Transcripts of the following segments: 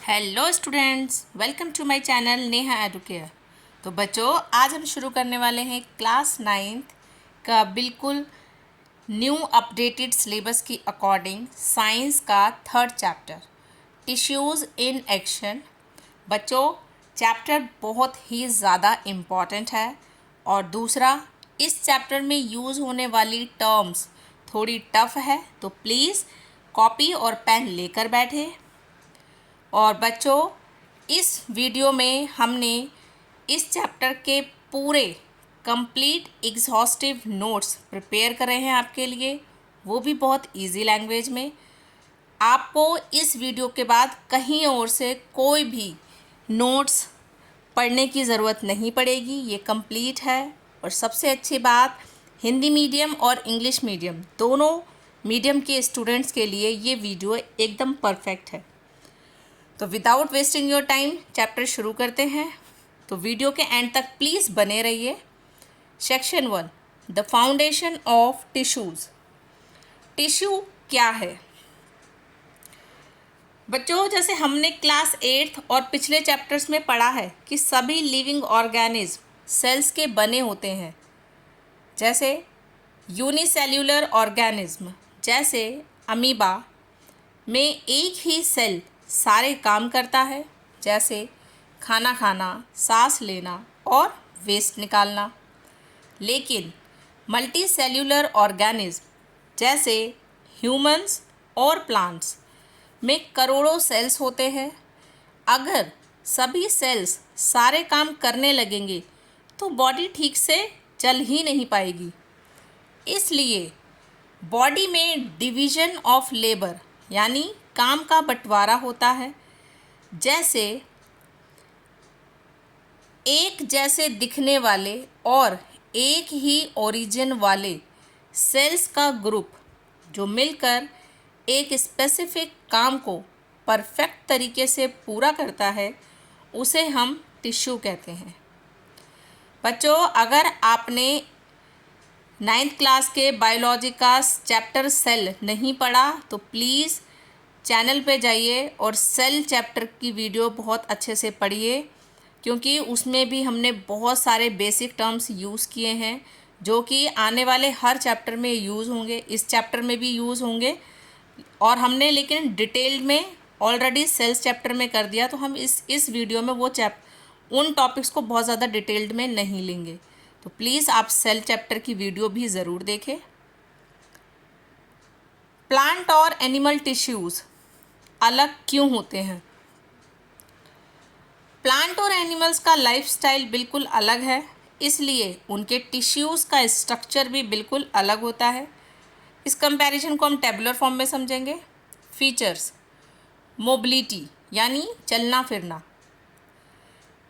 Hello students, welcome to my channel Neha Educare. तो बच्चों, आज हम शुरू करने वाले हैं क्लास 9th का बिल्कुल न्यू अपडेटेड सिलेबस की अकॉर्डिंग साइंस का third chapter tissues in action. बच्चों, चैप्टर बहुत ही ज़्यादा इम्पॉर्टेंट है और दूसरा, इस चैप्टर में यूज़ होने वाली टर्म्स थोड़ी टफ है, तो प्लीज़ कॉपी और पेन लेकर बैठे। और बच्चों, इस वीडियो में हमने इस चैप्टर के पूरे कंप्लीट एग्जॉस्टिव नोट्स प्रिपेयर करे हैं आपके लिए, वो भी बहुत इजी लैंग्वेज में। आपको इस वीडियो के बाद कहीं और से कोई भी नोट्स पढ़ने की ज़रूरत नहीं पड़ेगी, ये कंप्लीट है। और सबसे अच्छी बात, हिंदी मीडियम और इंग्लिश मीडियम दोनों मीडियम के स्टूडेंट्स के लिए ये वीडियो एकदम परफेक्ट है। तो without wasting your time chapter शुरू करते हैं। तो वीडियो के एंड तक प्लीज़ बने रहिए। Section 1, the foundation of tissues. Tissue क्या है? बच्चों, जैसे हमने क्लास 8th और पिछले चैप्टर्स में पढ़ा है कि सभी लिविंग ऑर्गेनिज्म सेल्स के बने होते हैं। जैसे यूनिसेल्यूलर ऑर्गेनिज्म जैसे अमीबा में एक ही सेल सारे काम करता है, जैसे खाना खाना, सांस लेना और वेस्ट निकालना। लेकिन मल्टी सेल्यूलर ऑर्गेनिज्म जैसे ह्यूमंस और प्लांट्स में करोड़ों सेल्स होते हैं। अगर सभी सेल्स सारे काम करने लगेंगे तो बॉडी ठीक से चल ही नहीं पाएगी। इसलिए बॉडी में डिवीज़न ऑफ लेबर यानी काम का बंटवारा होता है। जैसे एक जैसे दिखने वाले और एक ही ओरिजिन वाले सेल्स का ग्रुप जो मिलकर एक स्पेसिफिक काम को परफेक्ट तरीके से पूरा करता है, उसे हम टिश्यू कहते हैं। बच्चों, अगर आपने 9th क्लास के बायोलॉजी का चैप्टर सेल नहीं पढ़ा तो प्लीज़ चैनल पे जाइए और सेल चैप्टर की वीडियो बहुत अच्छे से पढ़िए, क्योंकि उसमें भी हमने बहुत सारे बेसिक टर्म्स यूज़ किए हैं जो कि आने वाले हर चैप्टर में यूज़ होंगे, इस चैप्टर में भी यूज़ होंगे। और हमने लेकिन डिटेल्ड में ऑलरेडी सेल्स चैप्टर में कर दिया, तो हम इस वीडियो में उन टॉपिक्स को बहुत ज़्यादा डिटेल्ड में नहीं लेंगे। तो प्लीज़ आप सेल चैप्टर की वीडियो भी ज़रूर देखें। प्लांट और एनिमल टिश्यूज़ अलग क्यों होते हैं? प्लांट और एनिमल्स का लाइफस्टाइल बिल्कुल अलग है, इसलिए उनके टिश्यूज़ का स्ट्रक्चर भी बिल्कुल अलग होता है। इस कंपैरिजन को हम टेबुलर फॉर्म में समझेंगे। फीचर्स: मोबिलिटी यानी चलना फिरना।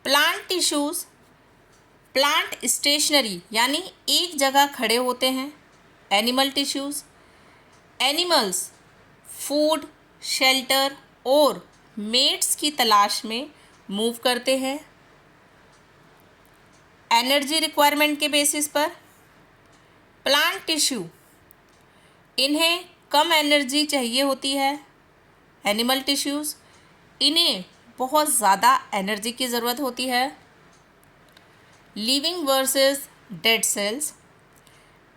प्लांट टिश्यूज़ प्लांट स्टेशनरी यानी एक जगह खड़े होते हैं। Animal tissues animals food, shelter और मेट्स की तलाश में मूव करते हैं। एनर्जी रिक्वायरमेंट के बेसिस पर प्लांट टिश्यू इन्हें कम एनर्जी चाहिए होती है। एनिमल टिश्यूज़ इन्हें बहुत ज़्यादा एनर्जी की ज़रूरत होती है। Living versus dead cells.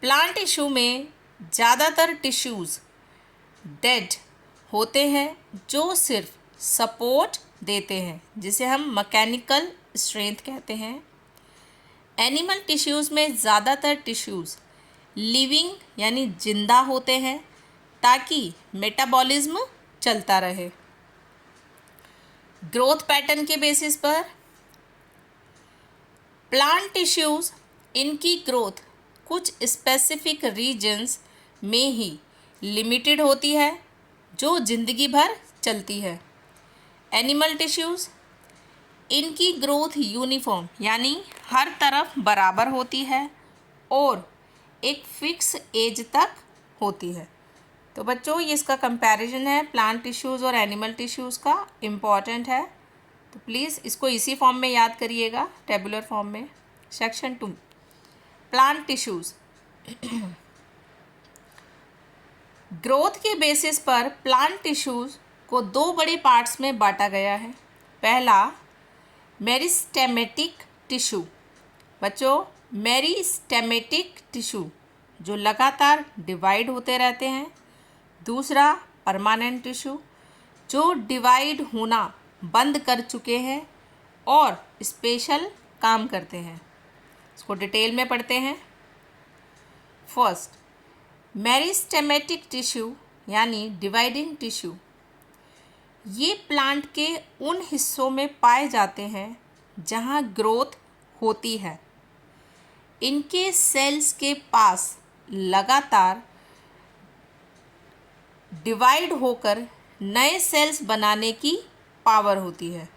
Plant tissue में ज़्यादातर टिश्यूज़ डेड होते हैं जो सिर्फ सपोर्ट देते हैं, जिसे हम मैकेनिकल स्ट्रेंथ कहते हैं। एनिमल टिश्यूज़ में ज़्यादातर टिश्यूज़ लिविंग यानी जिंदा होते हैं ताकि मेटाबॉलिज्म चलता रहे। ग्रोथ पैटर्न के बेसिस पर प्लांट टिश्यूज़ इनकी ग्रोथ कुछ स्पेसिफिक रीजन्स में ही लिमिटेड होती है जो ज़िंदगी भर चलती है। एनिमल टिश्यूज़ इनकी ग्रोथ यूनिफॉर्म यानी हर तरफ बराबर होती है और एक फिक्स एज तक होती है। तो बच्चों, ये इसका कंपैरिजन है प्लांट टिश्यूज़ और एनिमल टिश्यूज़ का, इम्पॉर्टेंट है। तो प्लीज़ इसको इसी फॉर्म में याद करिएगा, टेबुलर फॉर्म में। Section 2, plant tissues. ग्रोथ के बेसिस पर प्लांट टिश्यूज़ को दो बड़े पार्ट्स में बांटा गया है। पहला मेरिस्टेमेटिक टिश्यू। बच्चों, मेरिस्टेमेटिक टिश्यू जो लगातार डिवाइड होते रहते हैं। दूसरा परमानेंट टिश्यू जो डिवाइड होना बंद कर चुके हैं और स्पेशल काम करते हैं। इसको डिटेल में पढ़ते हैं। फर्स्ट, मेरिस्टेमेटिक टिश्यू यानी डिवाइडिंग टिश्यू। ये प्लांट के उन हिस्सों में पाए जाते हैं जहाँ ग्रोथ होती है। इनके सेल्स के पास लगातार डिवाइड होकर नए सेल्स बनाने की पावर होती है।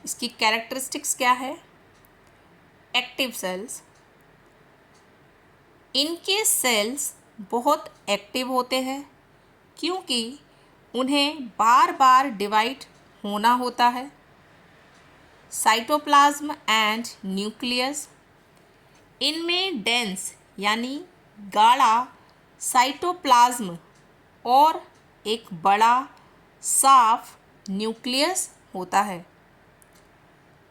इसकी कैरेक्टरिस्टिक्स क्या है? Active cells. इनके सेल्स बहुत एक्टिव होते हैं क्योंकि उन्हें बार बार डिवाइड होना होता है। Cytoplasm and nucleus. इनमें डेंस यानी गाढ़ा साइटोप्लाज्म और एक बड़ा साफ न्यूक्लियस होता है।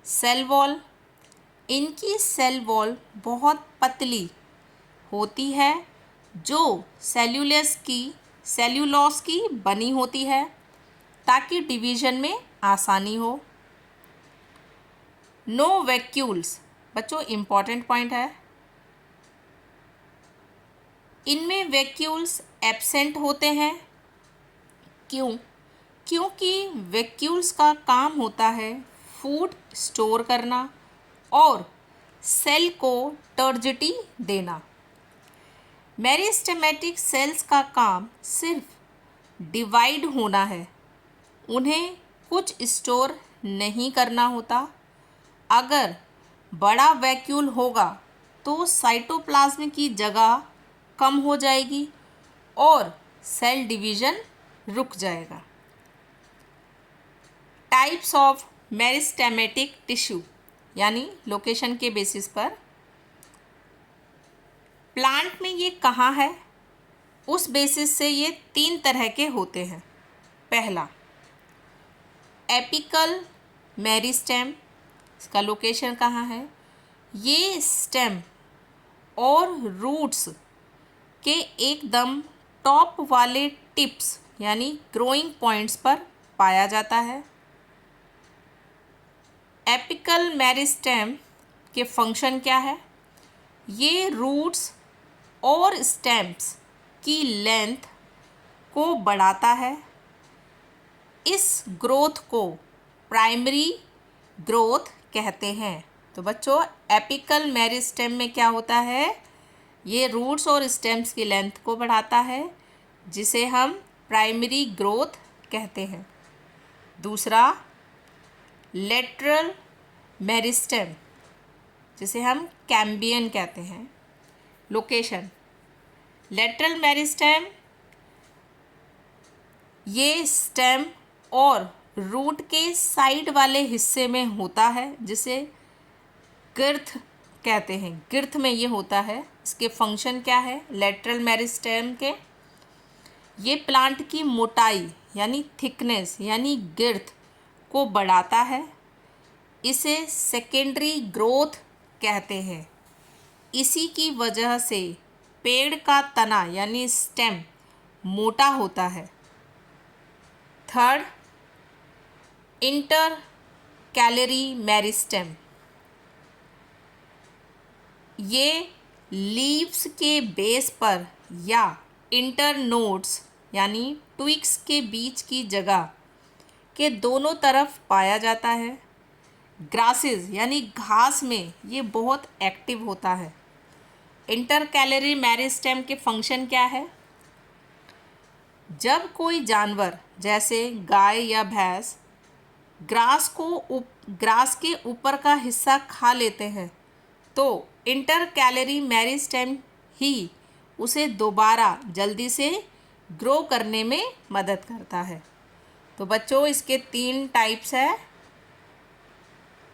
Cell wall. इनकी सेल वॉल बहुत पतली होती है जो सेल्यूलोस की बनी होती है ताकि डिवीजन में आसानी हो। No vacuoles. बच्चों, इम्पॉर्टेंट पॉइंट है। इनमें वैक्यूल्स एब्सेंट होते हैं। क्यों? क्योंकि वैक्यूल्स का काम होता है फूड स्टोर करना और सेल को टर्जिटी देना। मेरिस्टेमेटिक सेल्स का काम सिर्फ डिवाइड होना है, उन्हें कुछ स्टोर नहीं करना होता। अगर बड़ा वैक्यूल होगा तो साइटोप्लाज्म की जगह कम हो जाएगी और सेल डिवीजन रुक जाएगा। टाइप्स ऑफ मेरिस्टेमेटिक टिश्यू यानी लोकेशन के बेसिस पर प्लांट में ये कहाँ है, उस बेसिस से ये 3 तरह के होते हैं। पहला, एपिकल मेरिस्टेम। इसका लोकेशन कहाँ है? ये स्टेम और रूट्स के एकदम टॉप वाले टिप्स यानी ग्रोइंग पॉइंट्स पर पाया जाता है। एपिकल मेरिस्टेम के फंक्शन क्या है? ये रूट्स और स्टेम्स की लेंथ को बढ़ाता है। इस ग्रोथ को प्राइमरी ग्रोथ कहते हैं। तो बच्चों, एपिकल मेरिस्टेम में क्या होता है? ये रूट्स और स्टेम्स की लेंथ को बढ़ाता है जिसे हम प्राइमरी ग्रोथ कहते हैं। दूसरा, लेटरल मेरिस्टेम जिसे हम कैम्बियन कहते हैं। लोकेशन, लेटरल मेरिस्टेम ये स्टेम और रूट के साइड वाले हिस्से में होता है जिसे गिर्थ कहते हैं। गिर्थ में ये होता है। इसके फंक्शन क्या है लेटरल मेरिस्टेम के? ये प्लांट की मोटाई यानी थिकनेस यानी गिर्थ को बढ़ाता है। इसे सेकेंडरी ग्रोथ कहते हैं। इसी की वजह से पेड़ का तना यानी स्टेम मोटा होता है। Third, inter calorie meristem. ये लीव्स के बेस पर या इंटर नोड्स यानी ट्विग्स के बीच की जगह के दोनों तरफ पाया जाता है। ग्रासेस यानी घास में ये बहुत एक्टिव होता है। इंटर कैलरी मेरिस्टेम के फंक्शन क्या है? जब कोई जानवर जैसे गाय या भैंस ग्रास के ऊपर का हिस्सा खा लेते हैं तो इंटर कैलरी मेरिस्टेम ही उसे दोबारा जल्दी से ग्रो करने में मदद करता है। तो बच्चों, इसके 3 टाइप्स है।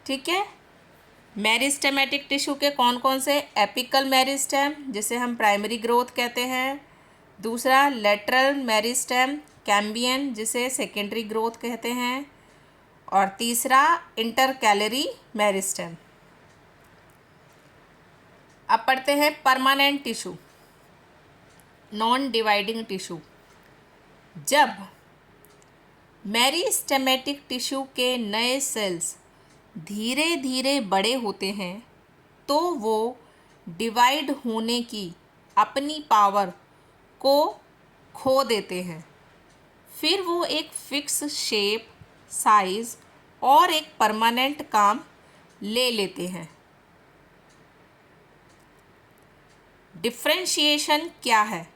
ठीक है। मेरिस्टेमेटिक टिश्यू के कौन कौन से? एपिकल मेरिस्टेम जिसे हम प्राइमरी ग्रोथ कहते हैं। दूसरा, लेटरल मेरिस्टेम कैम्बियन जिसे सेकेंडरी ग्रोथ कहते हैं, और तीसरा इंटरकैलरी मेरिस्टेम। अब पढ़ते हैं permanent tissue, non dividing tissue. जब मेरिस्टेमेटिक टिश्यू के नए सेल्स धीरे धीरे बड़े होते हैं तो वो डिवाइड होने की अपनी पावर को खो देते हैं। फिर वो एक फिक्स शेप, साइज और एक परमानेंट काम ले लेते हैं। डिफरेंशिएशन क्या है?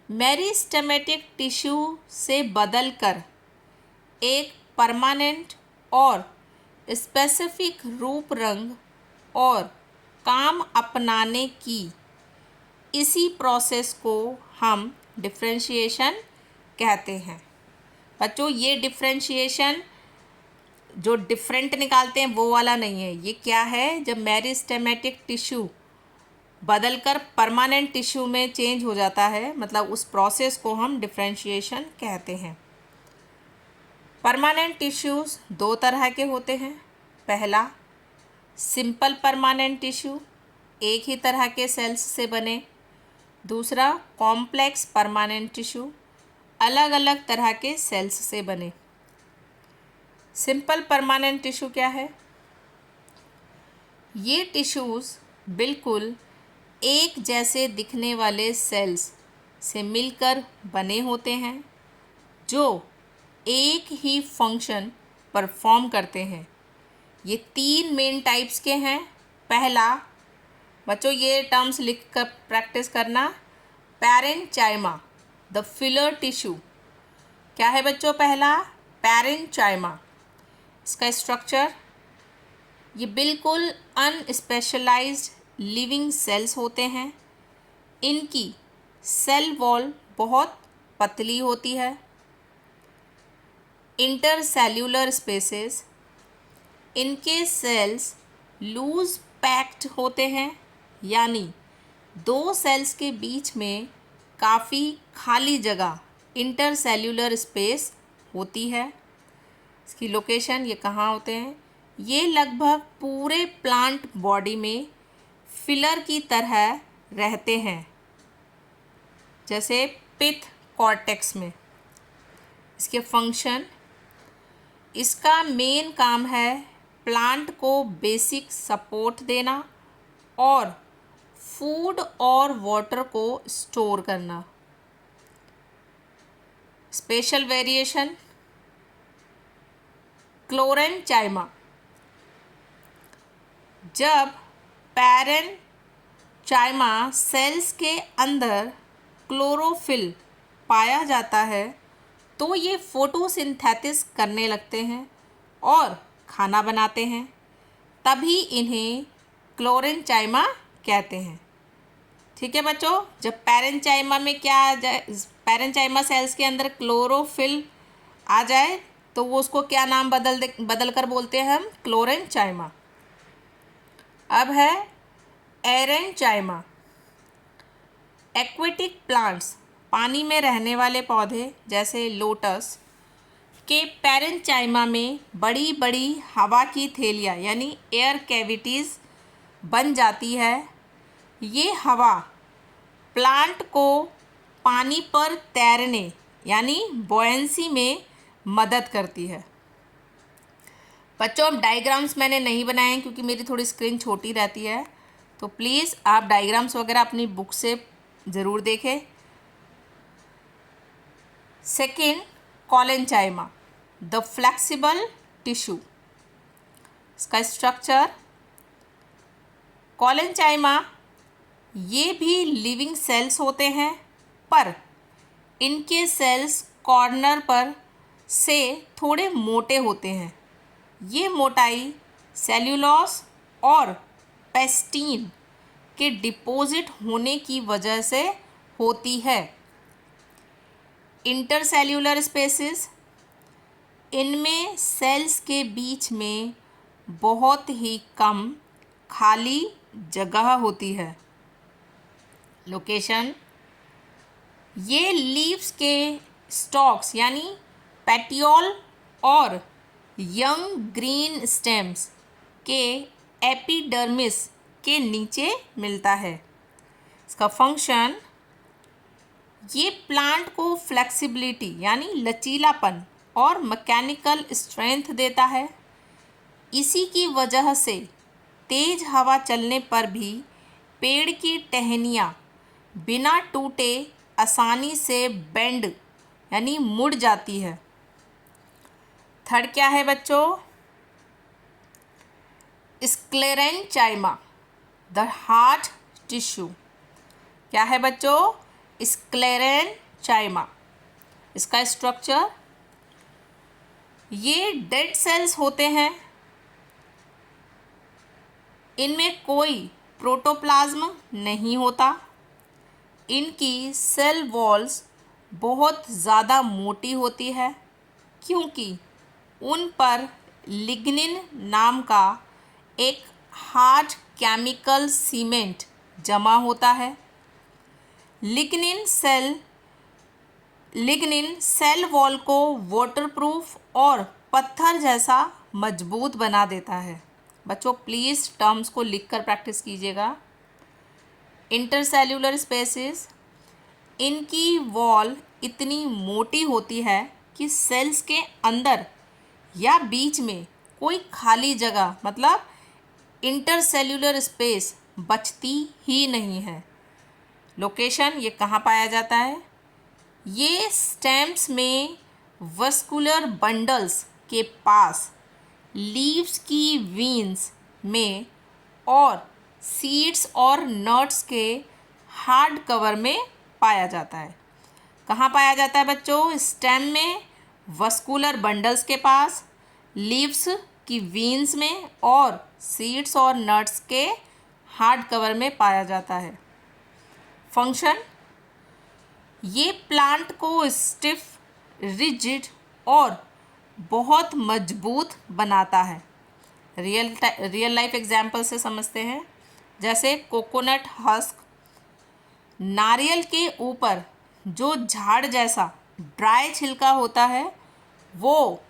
मेरिस्टेमेटिक टिश्यू से बदलकर एक परमानेंट और स्पेसिफिक रूप, रंग और काम अपनाने की इसी प्रोसेस को हम डिफरेंशिएशन कहते हैं। बच्चों, ये डिफरेंशिएशन जो डिफरेंट निकालते हैं वो वाला नहीं है। ये क्या है? जब मेरिस्टेमेटिक टिश्यू बदलकर परमानेंट टिश्यू में चेंज हो जाता है, मतलब उस प्रोसेस को हम डिफरेंशिएशन कहते हैं। परमानेंट टिश्यूज़ दो तरह के होते हैं। पहला, सिंपल परमानेंट टिश्यू, एक ही तरह के सेल्स से बने। दूसरा, कॉम्प्लेक्स परमानेंट टिश्यू, अलग अलग तरह के सेल्स से बने। सिंपल परमानेंट टिश्यू क्या है? ये टिश्यूज़ बिल्कुल एक जैसे दिखने वाले सेल्स से मिलकर बने होते हैं जो एक ही फंक्शन परफॉर्म करते हैं। ये तीन मेन टाइप्स के हैं। पहला, बच्चों ये टर्म्स लिख कर प्रैक्टिस करना, पैरेन्चाइमा, द फिलर टिश्यू। क्या है बच्चों? पहला, पैरेन्चाइमा। इसका स्ट्रक्चर, ये बिल्कुल अनस्पेशलाइज्ड लिविंग सेल्स होते हैं। इनकी सेल वॉल बहुत पतली होती है। इंटरसेल्यूलर स्पेसेस, इनके सेल्स लूज पैक्ड होते हैं, यानी दो सेल्स के बीच में काफ़ी खाली जगह, इंटरसेल्यूलर स्पेस होती है। इसकी लोकेशन, ये कहाँ होते हैं? ये लगभग पूरे प्लांट बॉडी में फिलर की तरह रहते हैं, जैसे पिथ कॉर्टेक्स में। इसके फंक्शन, इसका मेन काम है प्लांट को बेसिक सपोर्ट देना और फूड और वाटर को स्टोर करना। Special variation, chlorenchyma. जब पैरेन्चाइमा सेल्स के अंदर क्लोरोफिल पाया जाता है तो ये फोटोसिंथेसिस करने लगते हैं और खाना बनाते हैं, तभी इन्हें क्लोरेन्चाइमा कहते हैं। ठीक है बच्चों, जब पैरेन्चाइमा में क्या आ जाए, पैरेन्चाइमा सेल्स के अंदर क्लोरोफिल आ जाए तो वो उसको क्या नाम बदल कर बोलते हैं हम? क्लोरेन्चाइमा। अब है एरेन्चाइमा। एक्वेटिक प्लांट्स, पानी में रहने वाले पौधे जैसे लोटस के पैरेन्चाइमा में बड़ी बड़ी हवा की थैलियाँ यानी एयर कैविटीज़ बन जाती है। ये हवा प्लांट को पानी पर तैरने यानी बॉयंसी में मदद करती है। बच्चों, अब डायग्राम्स मैंने नहीं बनाए हैं क्योंकि मेरी थोड़ी स्क्रीन छोटी रहती है, तो प्लीज़ आप डायग्राम्स वगैरह अपनी बुक से ज़रूर देखें। Second, collenchyma, the flexible tissue. इसका स्ट्रक्चर, कोलेन्चाइमा ये भी लिविंग सेल्स होते हैं, पर इनके सेल्स कॉर्नर पर से थोड़े मोटे होते हैं। ये मोटाई सेल्यूलोस और पेस्टीन के डिपॉजिट होने की वजह से होती है। इंटरसेल्यूलर स्पेसेस, इनमें सेल्स के बीच में बहुत ही कम खाली जगह होती है। लोकेशन, ये लीव्स के स्टॉक्स यानी पेटियोल और यंग ग्रीन स्टेम्स के एपिडर्मिस के नीचे मिलता है। इसका फंक्शन, ये प्लांट को फ्लेक्सिबिलिटी यानी लचीलापन और मैकेनिकल स्ट्रेंथ देता है। इसी की वजह से तेज हवा चलने पर भी पेड़ की टहनियाँ बिना टूटे आसानी से बेंड यानी मुड़ जाती है। थर्ड क्या है बच्चों? स्क्लेरेंचाइमा, द हार्ट टिश्यू। क्या है बच्चों? स्क्लेरेंचाइमा। इसका स्ट्रक्चर, ये डेड सेल्स होते हैं, इनमें कोई प्रोटोप्लाज्म नहीं होता। इनकी सेल वॉल्स बहुत ज़्यादा मोटी होती है क्योंकि उन पर लिग्निन नाम का एक हार्ड केमिकल सीमेंट जमा होता है। लिग्निन सेल वॉल को वाटरप्रूफ और पत्थर जैसा मजबूत बना देता है। बच्चों प्लीज़ टर्म्स को लिखकर प्रैक्टिस कीजिएगा। इंटरसेल्यूलर स्पेसेस, इनकी वॉल इतनी मोटी होती है कि सेल्स के अंदर या बीच में कोई खाली जगह मतलब इंटरसेल्यूलर स्पेस बचती ही नहीं है। लोकेशन, ये कहाँ पाया जाता है? ये स्टेम्स में वस्कुलर बंडल्स के पास, लीव्स की वीन्स में और सीड्स और नट्स के हार्ड कवर में पाया जाता है। कहाँ पाया जाता है बच्चों? स्टेम में वस्कुलर बंडल्स के पास, लीव्स की वीन्स में और सीड्स और नट्स के हार्ड कवर में पाया जाता है। फंक्शन, ये प्लांट को स्टिफ, रिजिड और बहुत मजबूत बनाता है। रियल लाइफ एग्जाम्पल से समझते हैं। जैसे कोकोनट हस्क, नारियल के ऊपर जो झाड़ जैसा ड्राई छिलका होता है वो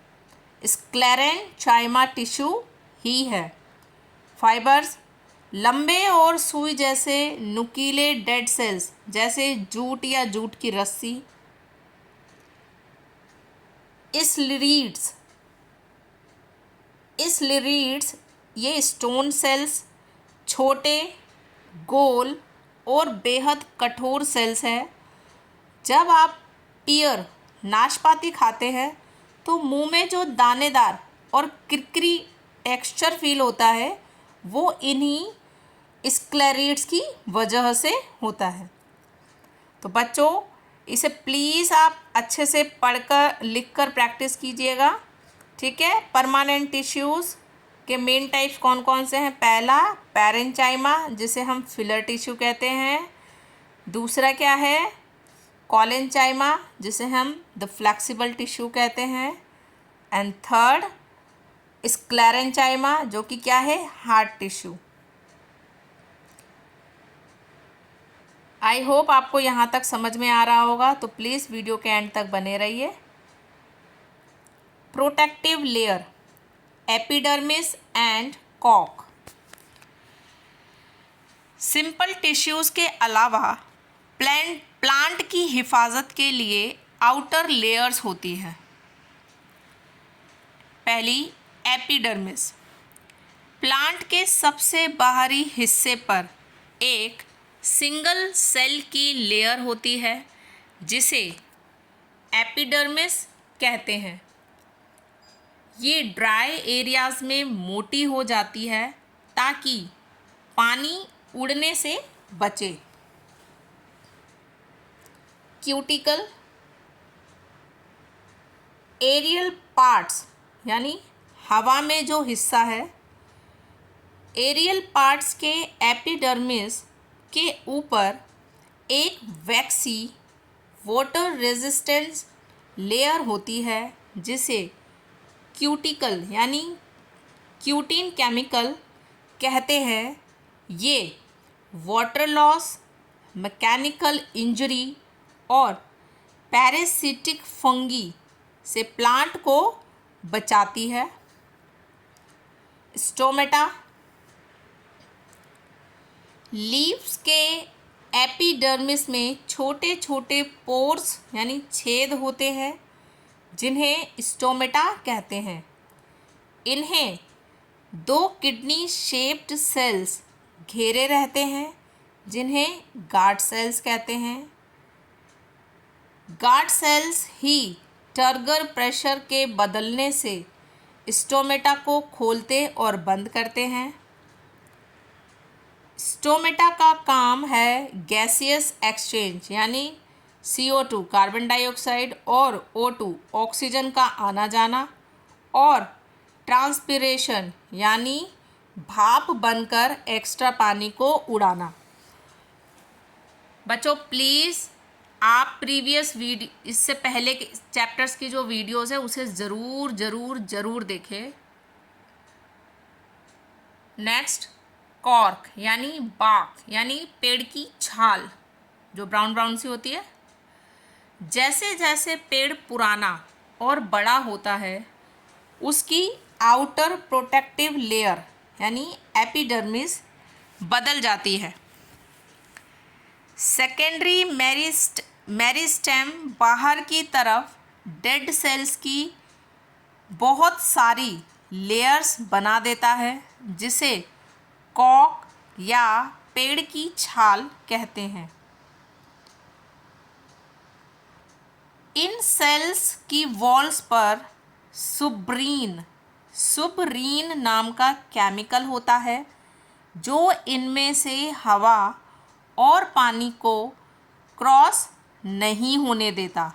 स्क्लेरेंचाइमा टिश्यू ही है। फाइबर्स, लंबे और सुई जैसे नुकीले डेड सेल्स जैसे जूट या जूट की रस्सी। स्लिरीड्स, ये स्टोन सेल्स, छोटे, गोल और बेहद कठोर सेल्स हैं। जब आप पियर नाशपाती खाते हैं तो मुंह में जो दानेदार और किरकिरी टेक्सचर फील होता है वो इन्हीं स्क्लेरीड्स की वजह से होता है। तो बच्चों इसे प्लीज़ आप अच्छे से पढ़कर लिखकर प्रैक्टिस कीजिएगा, ठीक है। परमानेंट टिश्यूज़ के मेन टाइप्स कौन कौन से हैं? पहला पैरेंचाइमा, जिसे हम फिलर टिश्यू कहते हैं। दूसरा क्या है? कॉलेंचाइमा, जिसे हम द फ्लेक्सिबल टिश्यू कहते हैं। एंड थर्ड स्क्लेरेंचाइमा, जो कि क्या है? Hard tissue. आई होप आपको यहाँ तक समझ में आ रहा होगा, तो प्लीज़ वीडियो के एंड तक बने रहिए। प्रोटेक्टिव लेयर, एपिडर्मिस एंड कॉक। सिंपल टिश्यूज़ के अलावा प्लांट की हिफाजत के लिए आउटर लेयर्स होती है। पहली एपिडर्मिस, प्लांट के सबसे बाहरी हिस्से पर एक सिंगल सेल की लेयर होती है जिसे एपिडर्मिस कहते हैं। ये ड्राई एरियाज़ में मोटी हो जाती है ताकि पानी उड़ने से बचे। क्यूटिकल, एरियल पार्ट्स यानी हवा में जो हिस्सा है, एरियल पार्ट्स के एपिडर्मिस के ऊपर एक वैक्सी वाटर रेजिस्टेंस लेयर होती है जिसे क्यूटिकल यानी क्यूटिन केमिकल कहते हैं। ये वाटर लॉस, मैकेनिकल इंजरी और पैरासिटिक फंगी से प्लांट को बचाती है। स्टोमेटा लीव्स के एपिडर्मिस में छोटे छोटे पोर्स यानी छेद होते हैं जिन्हें स्टोमेटा कहते हैं। इन्हें 2 किडनी शेप्ड सेल्स घेरे रहते हैं जिन्हें गार्ड सेल्स कहते हैं। गार्ड सेल्स ही टर्गर प्रेशर के बदलने से स्टोमेटा को खोलते और बंद करते हैं। स्टोमेटा का काम है गैसियस एक्सचेंज यानी CO2 कार्बन डाइऑक्साइड और O2 ऑक्सीजन का आना जाना और ट्रांसपिरेशन यानी भाप बनकर एक्स्ट्रा पानी को उड़ाना। बच्चों प्लीज़ आप प्रीवियस वीडियो इससे पहले के चैप्टर्स की जो वीडियोज़ है उसे ज़रूर ज़रूर ज़रूर देखें। नेक्स्ट कॉर्क यानी बाक यानी पेड़ की छाल जो ब्राउन ब्राउन सी होती है। जैसे जैसे पेड़ पुराना और बड़ा होता है उसकी आउटर प्रोटेक्टिव लेयर यानी एपिडर्मिस बदल जाती है। सेकेंडरी मेरिस्टेम बाहर की तरफ डेड सेल्स की बहुत सारी लेयर्स बना देता है जिसे कॉर्क या पेड़ की छाल कहते हैं। इन सेल्स की वॉल्स पर सुब्रीन नाम का केमिकल होता है जो इनमें से हवा और पानी को क्रॉस नहीं होने देता।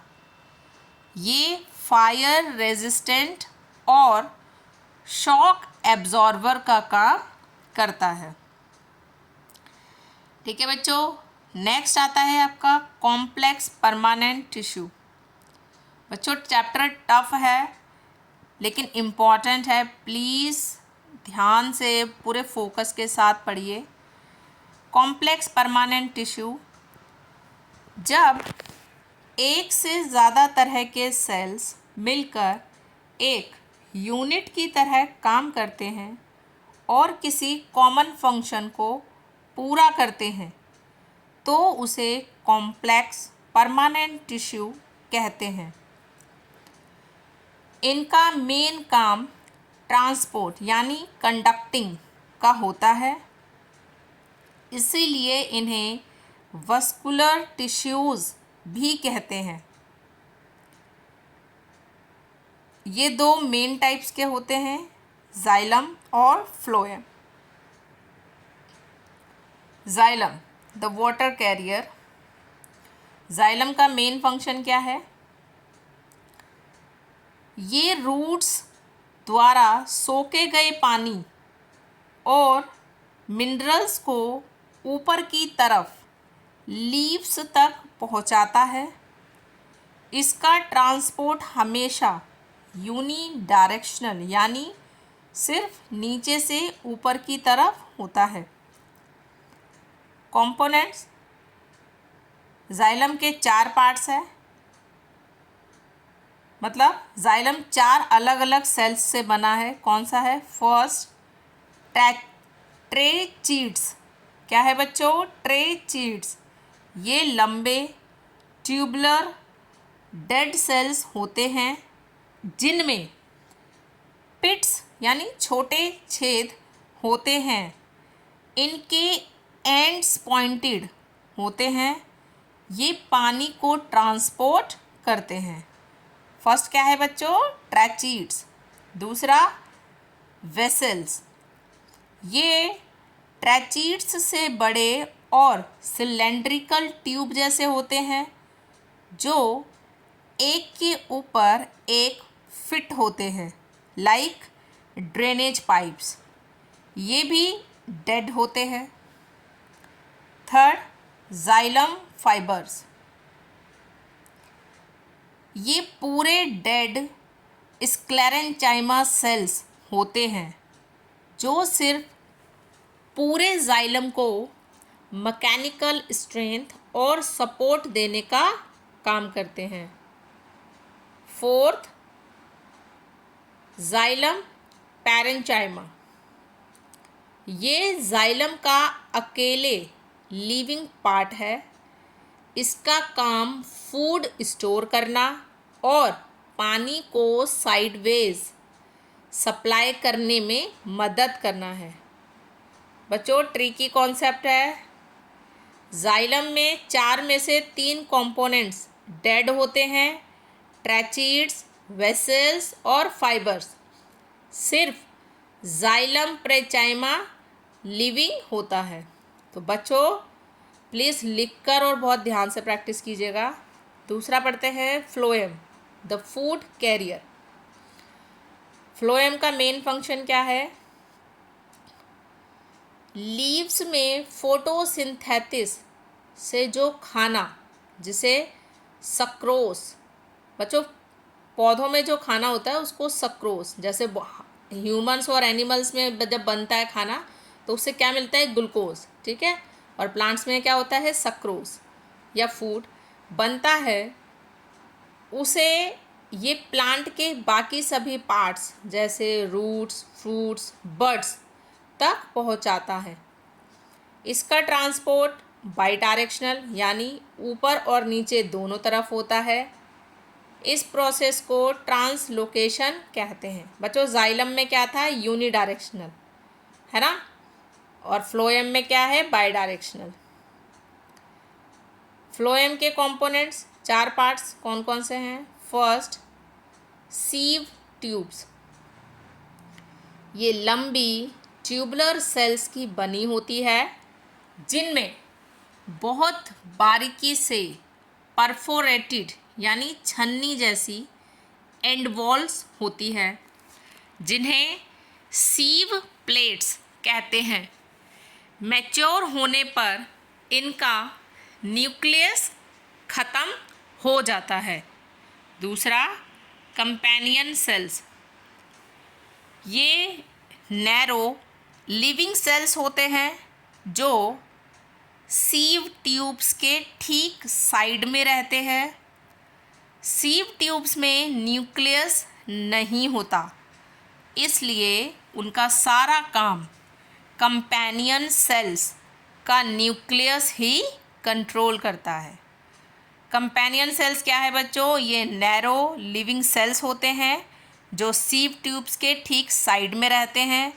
ये फायर रेजिस्टेंट और शॉक एब्जॉर्बर का काम करता है। ठीक है बच्चों, नेक्स्ट आता है आपका कॉम्प्लेक्स परमानेंट टिश्यू। बच्चों चैप्टर टफ है लेकिन इम्पॉर्टेंट है, प्लीज़ ध्यान से पूरे फोकस के साथ पढ़िए। कॉम्प्लेक्स परमानेंट टिश्यू जब एक से ज़्यादा तरह के सेल्स मिलकर एक यूनिट की तरह काम करते हैं और किसी कॉमन फंक्शन को पूरा करते हैं तो उसे कॉम्प्लेक्स परमानेंट टिश्यू कहते हैं। इनका मेन काम ट्रांसपोर्ट यानी कंडक्टिंग का होता है, इसीलिए इन्हें वस्कुलर टिश्यूज़ भी कहते हैं। ये 2 मेन टाइप्स के होते हैं, जाइलम और phloem. Xylem the water career. Xylem का मेन फंक्शन क्या है? ये रूट्स द्वारा सोखे गए पानी और मिनरल्स को ऊपर की तरफ लीव्स तक पहुंचाता है। इसका ट्रांसपोर्ट हमेशा यूनी डायरेक्शनल यानी सिर्फ नीचे से ऊपर की तरफ होता है। कंपोनेंट्स जाइलम के 4 पार्ट्स हैं, मतलब जाइलम 4 अलग अलग सेल्स से बना है। कौन सा है? फर्स्ट ट्रेचीड्स। क्या है बच्चों? ट्रेचीड्स। ये लंबे ट्यूबुलर डेड सेल्स होते हैं जिनमें पिट्स यानी छोटे छेद होते हैं। इनके एंड्स पॉइंटेड होते हैं। ये पानी को ट्रांसपोर्ट करते हैं। फर्स्ट क्या है बच्चों? ट्रैचीड्स। दूसरा वेसल्स। ये ट्रैचीड्स से बड़े और सिलेंड्रिकल ट्यूब जैसे होते हैं जो एक के ऊपर एक फिट होते हैं, लाइक ड्रेनेज पाइप्स। ये भी डेड होते हैं। Third xylem fibres. ये पूरे डेड स्क्लेरेंचाइमा सेल्स होते हैं जो सिर्फ पूरे जाइलम को मैकेनिकल स्ट्रेंथ और सपोर्ट देने का काम करते हैं। Fourth, xylem parenchyma. ये जाइलम का अकेले लिविंग पार्ट है। इसका काम फूड स्टोर करना और पानी को साइडवेज सप्लाई करने में मदद करना है। बच्चों, ट्रिकी कॉन्सेप्ट है। जाइलम में 4 में से 3 कंपोनेंट्स डेड होते हैं, ट्रैचीड्स, वेसल्स और फाइबर्स। सिर्फ जाइलम पैरेन्चाइमा लिविंग होता है। तो बच्चों प्लीज़ लिखकर और बहुत ध्यान से प्रैक्टिस कीजिएगा। दूसरा पढ़ते हैं phloem, the food carrier. Phloem का मेन फंक्शन क्या है? लीव्स में फोटोसिंथेसिस से जो खाना, जिसे सक्रोस, बच्चों पौधों में जो खाना होता है उसको सक्रोस, जैसे ह्यूमंस और एनिमल्स में जब बनता है खाना तो उससे क्या मिलता है? ग्लूकोज, ठीक है। और प्लांट्स में क्या होता है? सक्रोस या फूड बनता है। उसे ये प्लांट के बाकी सभी पार्ट्स जैसे रूट्स, फ्रूट्स, बड्स तक पहुंचाता है। इसका ट्रांसपोर्ट बाई डायरेक्शनल यानी ऊपर और नीचे दोनों तरफ होता है। इस प्रोसेस को ट्रांसलोकेशन कहते हैं। बच्चों जाइलम में क्या था? यूनी डायरेक्शनल, है ना। और फ्लोएम में क्या है? By directional. फ्लोएम के कंपोनेंट्स 4 पार्ट्स कौन कौन से हैं? First, sieve tubes. ये लंबी ट्यूबुलर सेल्स की बनी होती है जिनमें बहुत बारीकी से परफोरेटेड यानी छन्नी जैसी एंड वॉल्स होती है जिन्हें सीव प्लेट्स कहते हैं। मैच्योर होने पर इनका न्यूक्लियस ख़त्म हो जाता है। दूसरा, कंपेनियन सेल्स। ये नैरो लिविंग सेल्स होते हैं जो सीव ट्यूब्स के ठीक साइड में रहते हैं। सीव ट्यूब्स में न्यूक्लियस नहीं होता, इसलिए उनका सारा काम कंपेनियन सेल्स का न्यूक्लियस ही कंट्रोल करता है। कंपेनियन सेल्स क्या है बच्चों? ये नैरो लिविंग सेल्स होते हैं जो सीव ट्यूब्स के ठीक साइड में रहते हैं।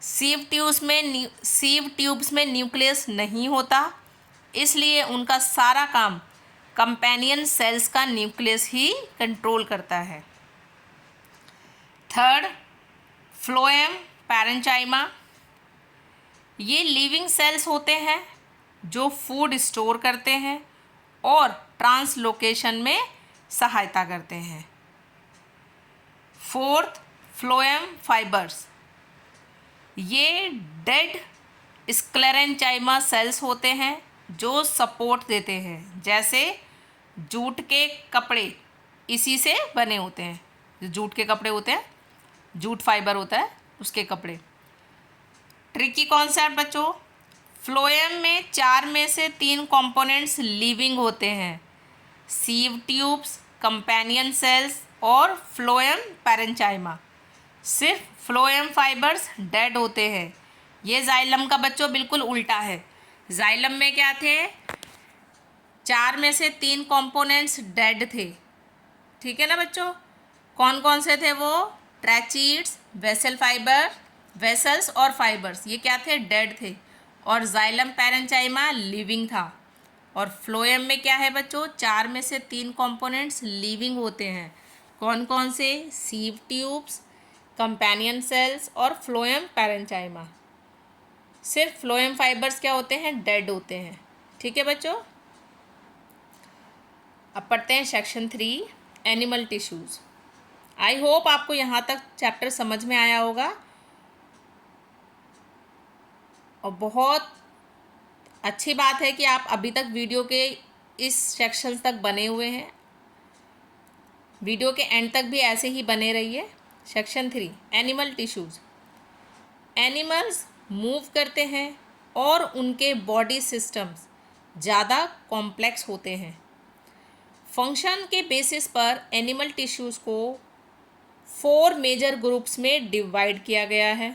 सीव ट्यूब्स में न्यूक्लियस नहीं होता, इसलिए उनका सारा काम कंपेनियन सेल्स का न्यूक्लियस ही कंट्रोल करता है। Third, phloem parenchyma. ये लिविंग सेल्स होते हैं जो फूड स्टोर करते हैं और ट्रांसलोकेशन में सहायता करते हैं। Fourth, phloem fibres. ये डेड स्क्लेरेंचाइमा सेल्स होते हैं जो सपोर्ट देते हैं, जैसे जूट के कपड़े इसी से बने होते हैं। जो जूट के कपड़े होते हैं, जूट फाइबर होता है, उसके कपड़े। ट्रिकी कॉन्सेप्ट बच्चों, फ्लोएम में 4 में से 3 कंपोनेंट्स लिविंग होते हैं, सीव ट्यूब्स, कंपेनियन सेल्स और फ्लोएम पैरेन्चाइमा। सिर्फ फ्लोएम फाइबर्स डेड होते हैं। ये जाइलम का बच्चों बिल्कुल उल्टा है। जाइलम में क्या थे? 4 में से 3 कंपोनेंट्स डेड थे, ठीक है ना बच्चों। कौन कौन से थे वो? ट्रैचीड्स, वेसल्स और फाइबर्स, ये क्या थे? डेड थे। और जाइलम पैरेन्चाइमा लिविंग था। और फ्लोएम में क्या है बच्चों? 4 में से 3 कंपोनेंट्स लिविंग होते हैं। कौन कौन से? सीव ट्यूब्स, कंपेनियन सेल्स और फ्लोएम पैरेन्चाइमा। सिर्फ फ्लोएम फाइबर्स क्या होते हैं? डेड होते हैं, ठीक है बच्चों। अब पढ़ते हैं section 3, animal tissues. I hope आपको यहाँ तक चैप्टर समझ में आया होगा और बहुत अच्छी बात है कि आप अभी तक वीडियो के इस सेक्शन तक बने हुए हैं। वीडियो के एंड तक भी ऐसे ही बने रहिए। Section 3, animal tissues. Animals move करते हैं और उनके बॉडी सिस्टम्स ज़्यादा कॉम्प्लेक्स होते हैं। फंक्शन के बेसिस पर एनिमल टिश्यूज़ को 4 मेजर ग्रुप्स में डिवाइड किया गया है।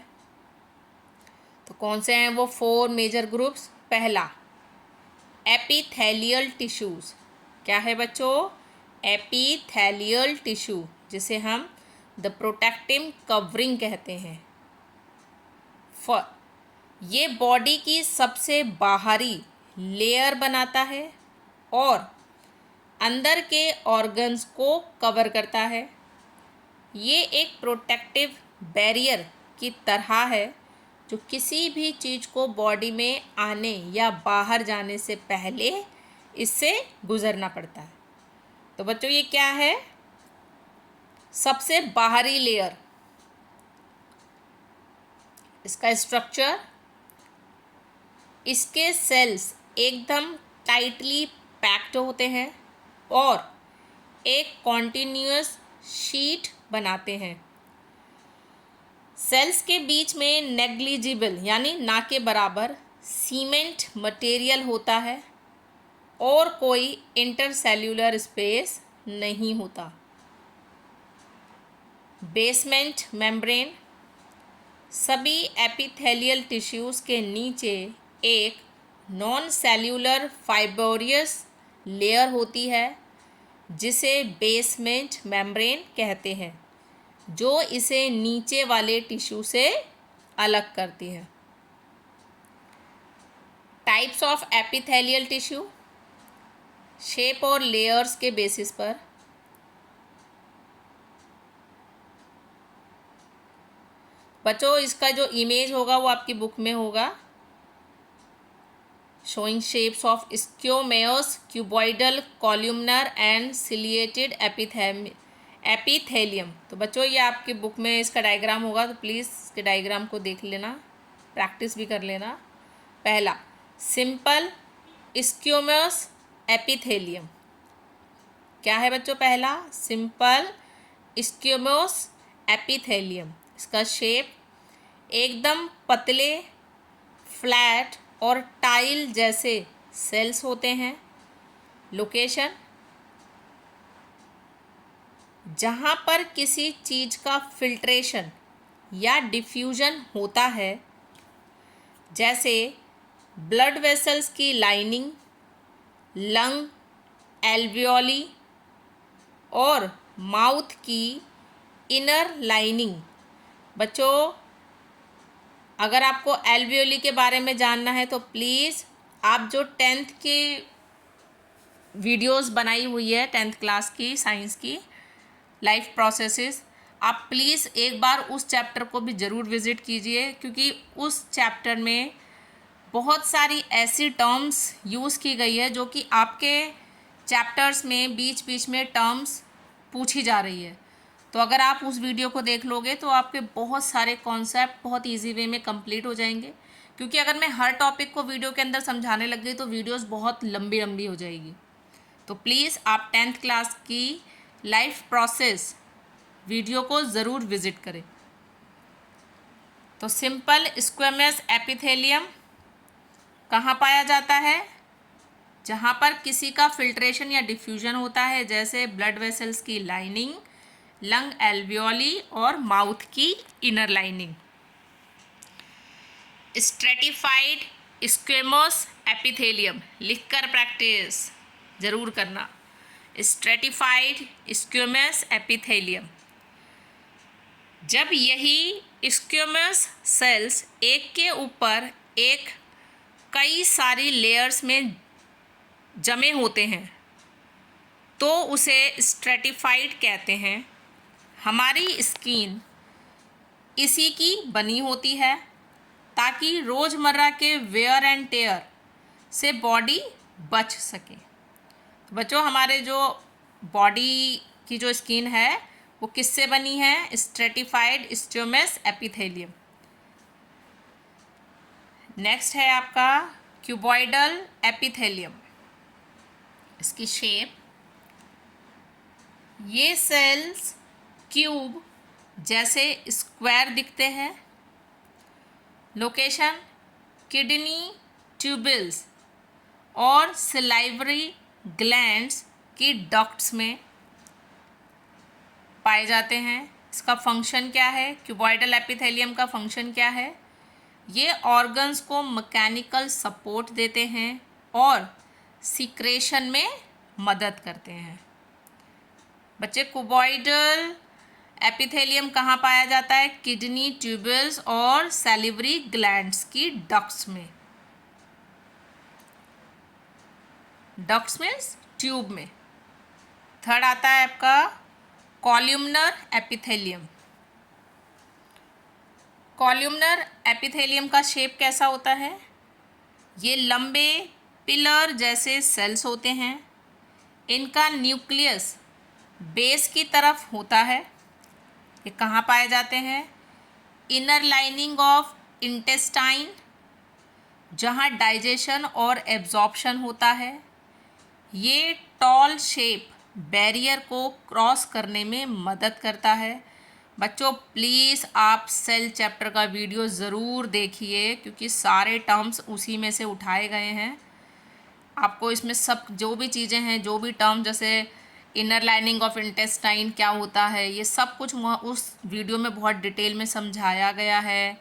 तो कौन से हैं वो 4 मेजर ग्रुप्स? पहला, एपिथेलियल टिश्यूज़। क्या है बच्चों? एपिथेलियल टिश्यू, जिसे हम द प्रोटेक्टिव कवरिंग कहते हैं। ये बॉडी की सबसे बाहरी लेयर बनाता है और अंदर के ऑर्गन्स को कवर करता है। ये एक प्रोटेक्टिव बैरियर की तरह है जो किसी भी चीज़ को बॉडी में आने या बाहर जाने से पहले इससे गुजरना पड़ता है। तो बच्चों ये क्या है? सबसे बाहरी लेयर। इसका स्ट्रक्चर, इसके सेल्स एकदम टाइटली पैक्ड होते हैं और एक कॉन्टिन्यूअस शीट बनाते हैं। सेल्स के बीच में नेग्लिजिबल यानी ना के बराबर सीमेंट मटेरियल होता है और कोई इंटरसेल्यूलर स्पेस नहीं होता। Basement membrane. सभी एपिथेलियल टिश्यूज़ के नीचे एक नॉन सेल्यूलर फाइब्रोरियस लेयर होती है जिसे बेसमेंट मेम्ब्रेन कहते हैं, जो इसे नीचे वाले टिश्यू से अलग करती है। Types of epithelial tissue, shape और लेयर्स के बेसिस पर। बच्चों इसका जो इमेज होगा वो आपकी बुक में होगा। Showing shapes of squamous, cuboidal, columnar and ciliated epithelium. तो बच्चों ये आपकी बुक में इसका डायग्राम होगा, तो प्लीज़ इसके डायग्राम को देख लेना, प्रैक्टिस भी कर लेना। पहला, सिंपल स्क्योमेयस एपिथेलियम। क्या है बच्चों? पहला, सिंपल स्क्योमेयस एपिथेलियम। इसका शेप एकदम पतले, फ्लैट और टाइल जैसे सेल्स होते हैं। लोकेशन, जहाँ पर किसी चीज़ का फिल्ट्रेशन या डिफ्यूजन होता है, जैसे ब्लड वेसल्स की लाइनिंग, लंग, एल्वियोली और माउथ की इनर लाइनिंग। बच्चों अगर आपको एल्वियोली के बारे में जानना है तो प्लीज़ आप जो 10th की वीडियोस बनाई हुई है, 10th क्लास की साइंस की लाइफ प्रोसेसेस, आप प्लीज़ एक बार उस चैप्टर को भी ज़रूर विज़िट कीजिए, क्योंकि उस चैप्टर में बहुत सारी ऐसी टर्म्स यूज़ की गई है जो कि आपके चैप्टर्स में बीच बीच में टर्म्स पूछी जा रही है। तो अगर आप उस वीडियो को देख लोगे तो आपके बहुत सारे कॉन्सेप्ट बहुत इजी वे में कंप्लीट हो जाएंगे, क्योंकि अगर मैं हर टॉपिक को वीडियो के अंदर समझाने लग गई तो वीडियोस बहुत लंबी लंबी हो जाएगी। तो प्लीज़ आप 10th क्लास की लाइफ प्रोसेस वीडियो को ज़रूर विज़िट करें। तो सिंपल स्क्वेमस एपिथेलियम कहाँ पाया जाता है? जहाँ पर किसी का फिल्ट्रेशन या डिफ्यूजन होता है, जैसे ब्लड वेसल्स की लाइनिंग, लंग, एल्वियोली और माउथ की inner lining. Stratified squamous epithelium, लिखकर प्रैक्टिस ज़रूर करना। स्ट्रेटिफाइड स्क्वेमस एपिथेलियम, जब यही स्क्वेमस सेल्स एक के ऊपर एक कई सारी लेयर्स में जमे होते हैं तो उसे स्ट्रेटिफाइड कहते हैं। हमारी स्किन इसी की बनी होती है ताकि रोज़मर्रा के वेयर एंड टेयर से बॉडी बच सके। बच्चों हमारे जो बॉडी की जो स्किन है वो किससे बनी है? Stratified squamous epithelium. नेक्स्ट है आपका क्यूबॉइडल एपिथेलियम। इसकी शेप, ये सेल्स क्यूब जैसे स्क्वायर दिखते हैं। लोकेशन, किडनी ट्यूबल्स और सलाइवरी ग्लैंड्स की डक्ट्स में पाए जाते हैं। इसका फंक्शन क्या है? क्यूबॉइडल एपिथेलियम का फंक्शन क्या है? ये ऑर्गन्स को मैकेनिकल सपोर्ट देते हैं और सीक्रेशन में मदद करते हैं। बच्चे, क्यूबॉइडल एपिथेलियम कहाँ पाया जाता है? किडनी ट्यूबल्स और सैलिवरी ग्लैंड्स की डक्ट्स में। डक्ट्स मीन्स ट्यूब में। थर्ड आता है आपका कॉल्यूमनर एपिथेलियम। कॉल्यूमनर एपिथेलियम का शेप कैसा होता है? ये लंबे पिलर जैसे सेल्स होते हैं। इनका न्यूक्लियस बेस की तरफ होता है। ये कहाँ पाए जाते हैं? इनर लाइनिंग ऑफ इंटेस्टाइन, जहाँ डाइजेशन और एब्जॉर्प्शन होता है। ये टॉल शेप बैरियर को क्रॉस करने में मदद करता है। बच्चों, प्लीज़ आप सेल चैप्टर का वीडियो ज़रूर देखिए, क्योंकि सारे टर्म्स उसी में से उठाए गए हैं। आपको इसमें सब जो भी चीज़ें हैं, जो भी टर्म, जैसे इनर लाइनिंग ऑफ इंटेस्टाइन क्या होता है, ये सब कुछ उस वीडियो में बहुत डिटेल में समझाया गया है।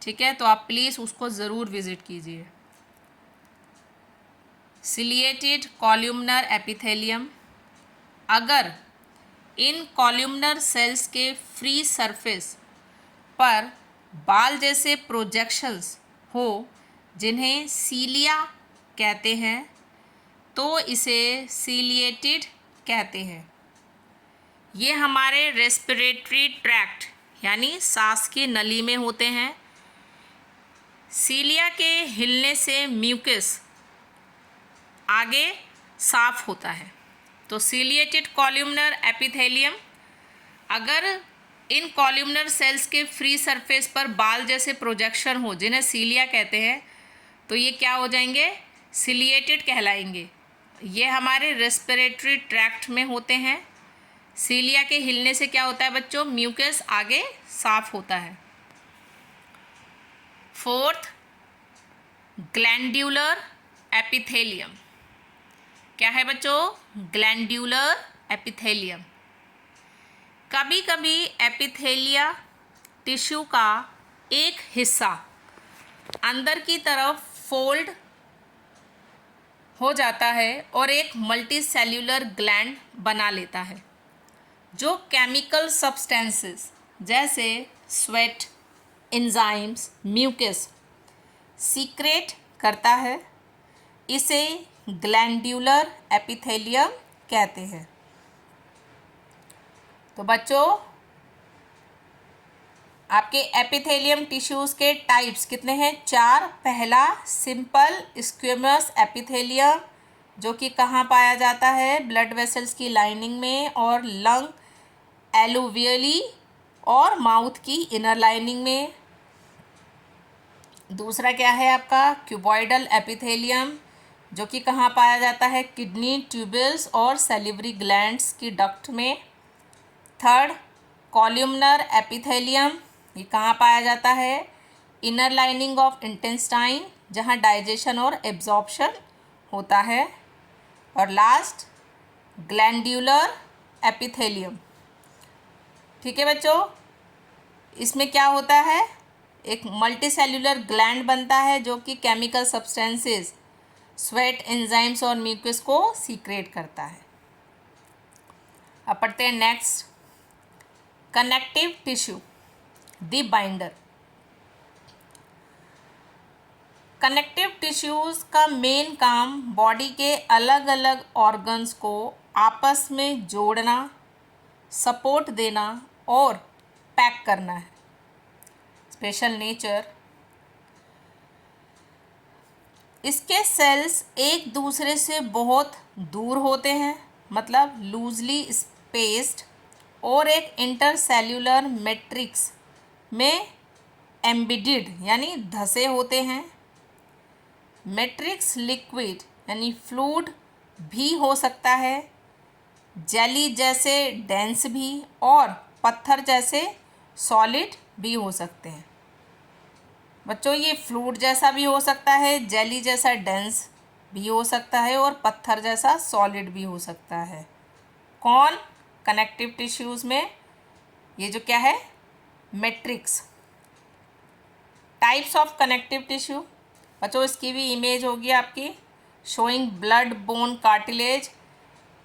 ठीक है, तो आप प्लीज़ उसको ज़रूर विज़िट कीजिए। Ciliated columnar epithelium. अगर इन कॉल्यूमनर सेल्स के फ्री सरफेस पर बाल जैसे प्रोजेक्शंस हो, जिन्हें सीलिया कहते हैं, तो इसे सिलिएटेड कहते हैं। ये हमारे रेस्पिरेटरी ट्रैक्ट यानी सांस की नली में होते हैं। सीलिया के हिलने से म्यूकस आगे साफ होता है। तो सिलिएटेड कॉल्यूमनर एपिथेलियम, अगर इन कॉल्यूमनर सेल्स के फ्री सरफेस पर बाल जैसे प्रोजेक्शन हो, जिन्हें सीलिया कहते हैं, तो ये क्या हो जाएंगे? सिलिएटेड कहलाएंगे। ये हमारे रेस्पिरेटरी ट्रैक्ट में होते हैं। सीलिया के हिलने से क्या होता है बच्चों? म्यूकस आगे साफ होता है। Fourth, glandular epithelium. क्या है बच्चों? Glandular epithelium. कभी कभी एपिथेलिया टिश्यू का एक हिस्सा अंदर की तरफ फोल्ड हो जाता है और एक मल्टी सेल्यूलर ग्लैंड बना लेता है, जो केमिकल सब्सटेंसेस जैसे स्वेट, एंजाइम्स, म्यूकस सीक्रेट करता है। इसे ग्लैंड्यूलर एपिथेलियम कहते हैं। तो बच्चों, आपके एपिथेलियम टिश्यूज़ के टाइप्स कितने हैं? 4। पहला सिंपल स्क्वेमस एपिथेलियम, जो कि कहाँ पाया जाता है? ब्लड वेसल्स की लाइनिंग में और लंग एलुवियली और माउथ की इनर लाइनिंग में। दूसरा क्या है आपका? क्यूबॉइडल एपिथेलियम, जो कि कहाँ पाया जाता है? किडनी ट्यूबल्स और सैलिवरी ग्लैंड्स की डक्ट में। थर्ड, कॉल्यूमनर एपिथेलियम, ये कहाँ पाया जाता है? इनर लाइनिंग ऑफ इंटेस्टाइन, जहाँ डाइजेशन और एब्जॉर्प्शन होता है। और लास्ट, ग्लैंड्यूलर एपिथेलियम। ठीक है बच्चों, इसमें क्या होता है? एक मल्टी सेल्यूलर ग्लैंड बनता है, जो कि केमिकल सब्सटेंसेस, स्वेट, एंजाइम्स और म्यूकस को सीक्रेट करता है। अब पढ़ते हैं next, connective tissue, the binder. Connective tissues का मेन काम बॉडी के अलग अलग ऑर्गन्स को आपस में जोड़ना, सपोर्ट देना और पैक करना है। स्पेशल नेचर, इसके सेल्स एक दूसरे से बहुत दूर होते हैं, मतलब लूजली स्पेस्ड, और एक इंटरसेल्यूलर मैट्रिक्स में एम्बेडेड यानी धसे होते हैं। मैट्रिक्स लिक्विड यानी फ्लूइड भी हो सकता है, जेली जैसे डेंस भी, और पत्थर जैसे सॉलिड भी हो सकते हैं। बच्चों, ये फ्लूइड जैसा भी हो सकता है, जेली जैसा डेंस भी हो सकता है और पत्थर जैसा सॉलिड भी हो सकता है। कौन? कनेक्टिव टिश्यूज़ में ये जो क्या है, matrix. Types of connective tissue बच्चों, इसकी भी इमेज होगी आपकी, showing blood bone cartilage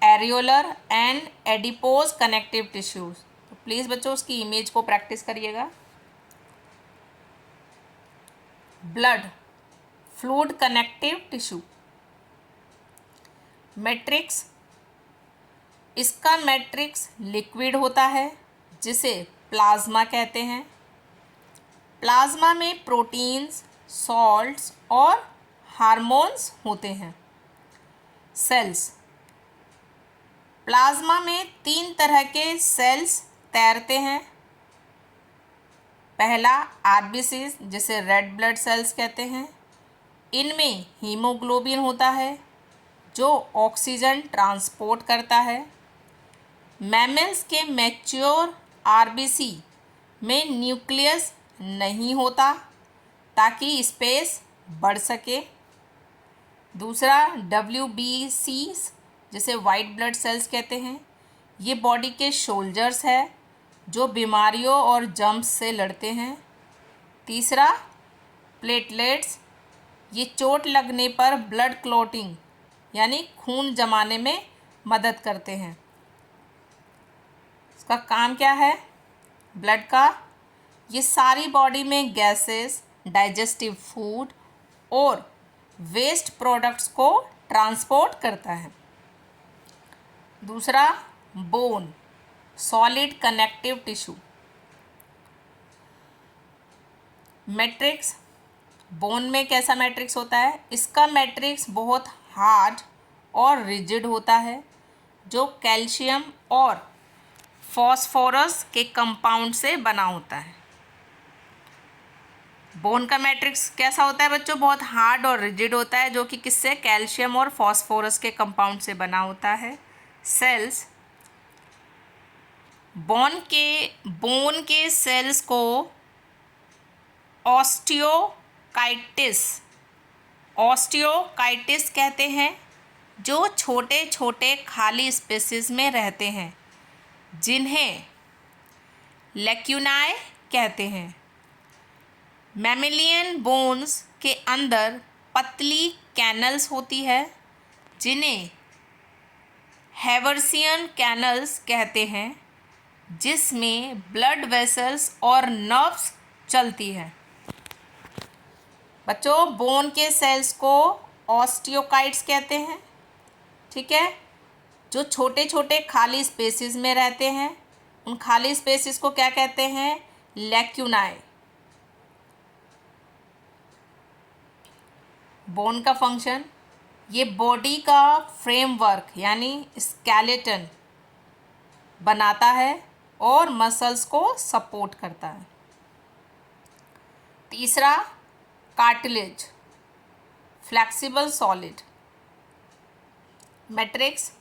areolar and adipose connective tissues. तो प्लीज़ बच्चों उसकी इमेज को प्रैक्टिस करिएगा। Blood fluid connective tissue. Matrix, इसका मैट्रिक्स लिक्विड होता है जिसे प्लाज्मा कहते हैं। प्लाज्मा में प्रोटीन्स, सॉल्ट्स और हार्मोन्स होते हैं। सेल्स, प्लाज्मा में 3 तरह के सेल्स तैरते हैं। पहला आरबीसीज, जिसे रेड ब्लड सेल्स कहते हैं। इनमें हीमोग्लोबिन होता है जो ऑक्सीजन ट्रांसपोर्ट करता है। मैमल्स के मैच्योर आरबीसी में न्यूक्लियस नहीं होता ताकि स्पेस बढ़ सके। दूसरा WBCs, जिसे वाइट ब्लड सेल्स कहते हैं, ये बॉडी के सोल्जर्स है जो बीमारियों और जम्स से लड़ते हैं। तीसरा प्लेटलेट्स, ये चोट लगने पर ब्लड क्लॉटिंग यानी खून जमाने में मदद करते हैं। इसका काम क्या है ब्लड का? ये सारी बॉडी में गैसेस, डाइजेस्टिव फूड और वेस्ट प्रोडक्ट्स को ट्रांसपोर्ट करता है। दूसरा bone solid connective tissue. Matrix, bone में कैसा मैट्रिक्स होता है? इसका मैट्रिक्स बहुत हार्ड और रिजिड होता है जो कैल्शियम और फॉस्फोरस के कंपाउंड से बना होता है। बोन का मैट्रिक्स कैसा होता है बच्चों? बहुत हार्ड और रिजिड होता है जो कि किससे? कैल्शियम और फॉस्फोरस के कंपाउंड से बना होता है। सेल्स, बोन के सेल्स को ऑस्टियोकाइटिस कहते हैं जो छोटे छोटे खाली स्पेसेस में रहते हैं जिन्हें लैक्यूनाए कहते हैं। मैमेलियन बोन्स के अंदर पतली कैनल्स होती है जिन्हें हैवर्सियन कैनल्स कहते हैं, जिसमें ब्लड वेसल्स और नर्व्स चलती है। बच्चों बोन के सेल्स को ऑस्टियोकाइट्स कहते हैं, ठीक है, जो छोटे छोटे खाली स्पेसेस में रहते हैं। उन खाली स्पेसेस को क्या कहते हैं? लैक्यूनाए। बोन का फंक्शन, ये बॉडी का फ्रेमवर्क यानी स्केलेटन बनाता है और मसल्स को सपोर्ट करता है। तीसरा कार्टिलेज फ्लेक्सिबल सॉलिड। मैट्रिक्स,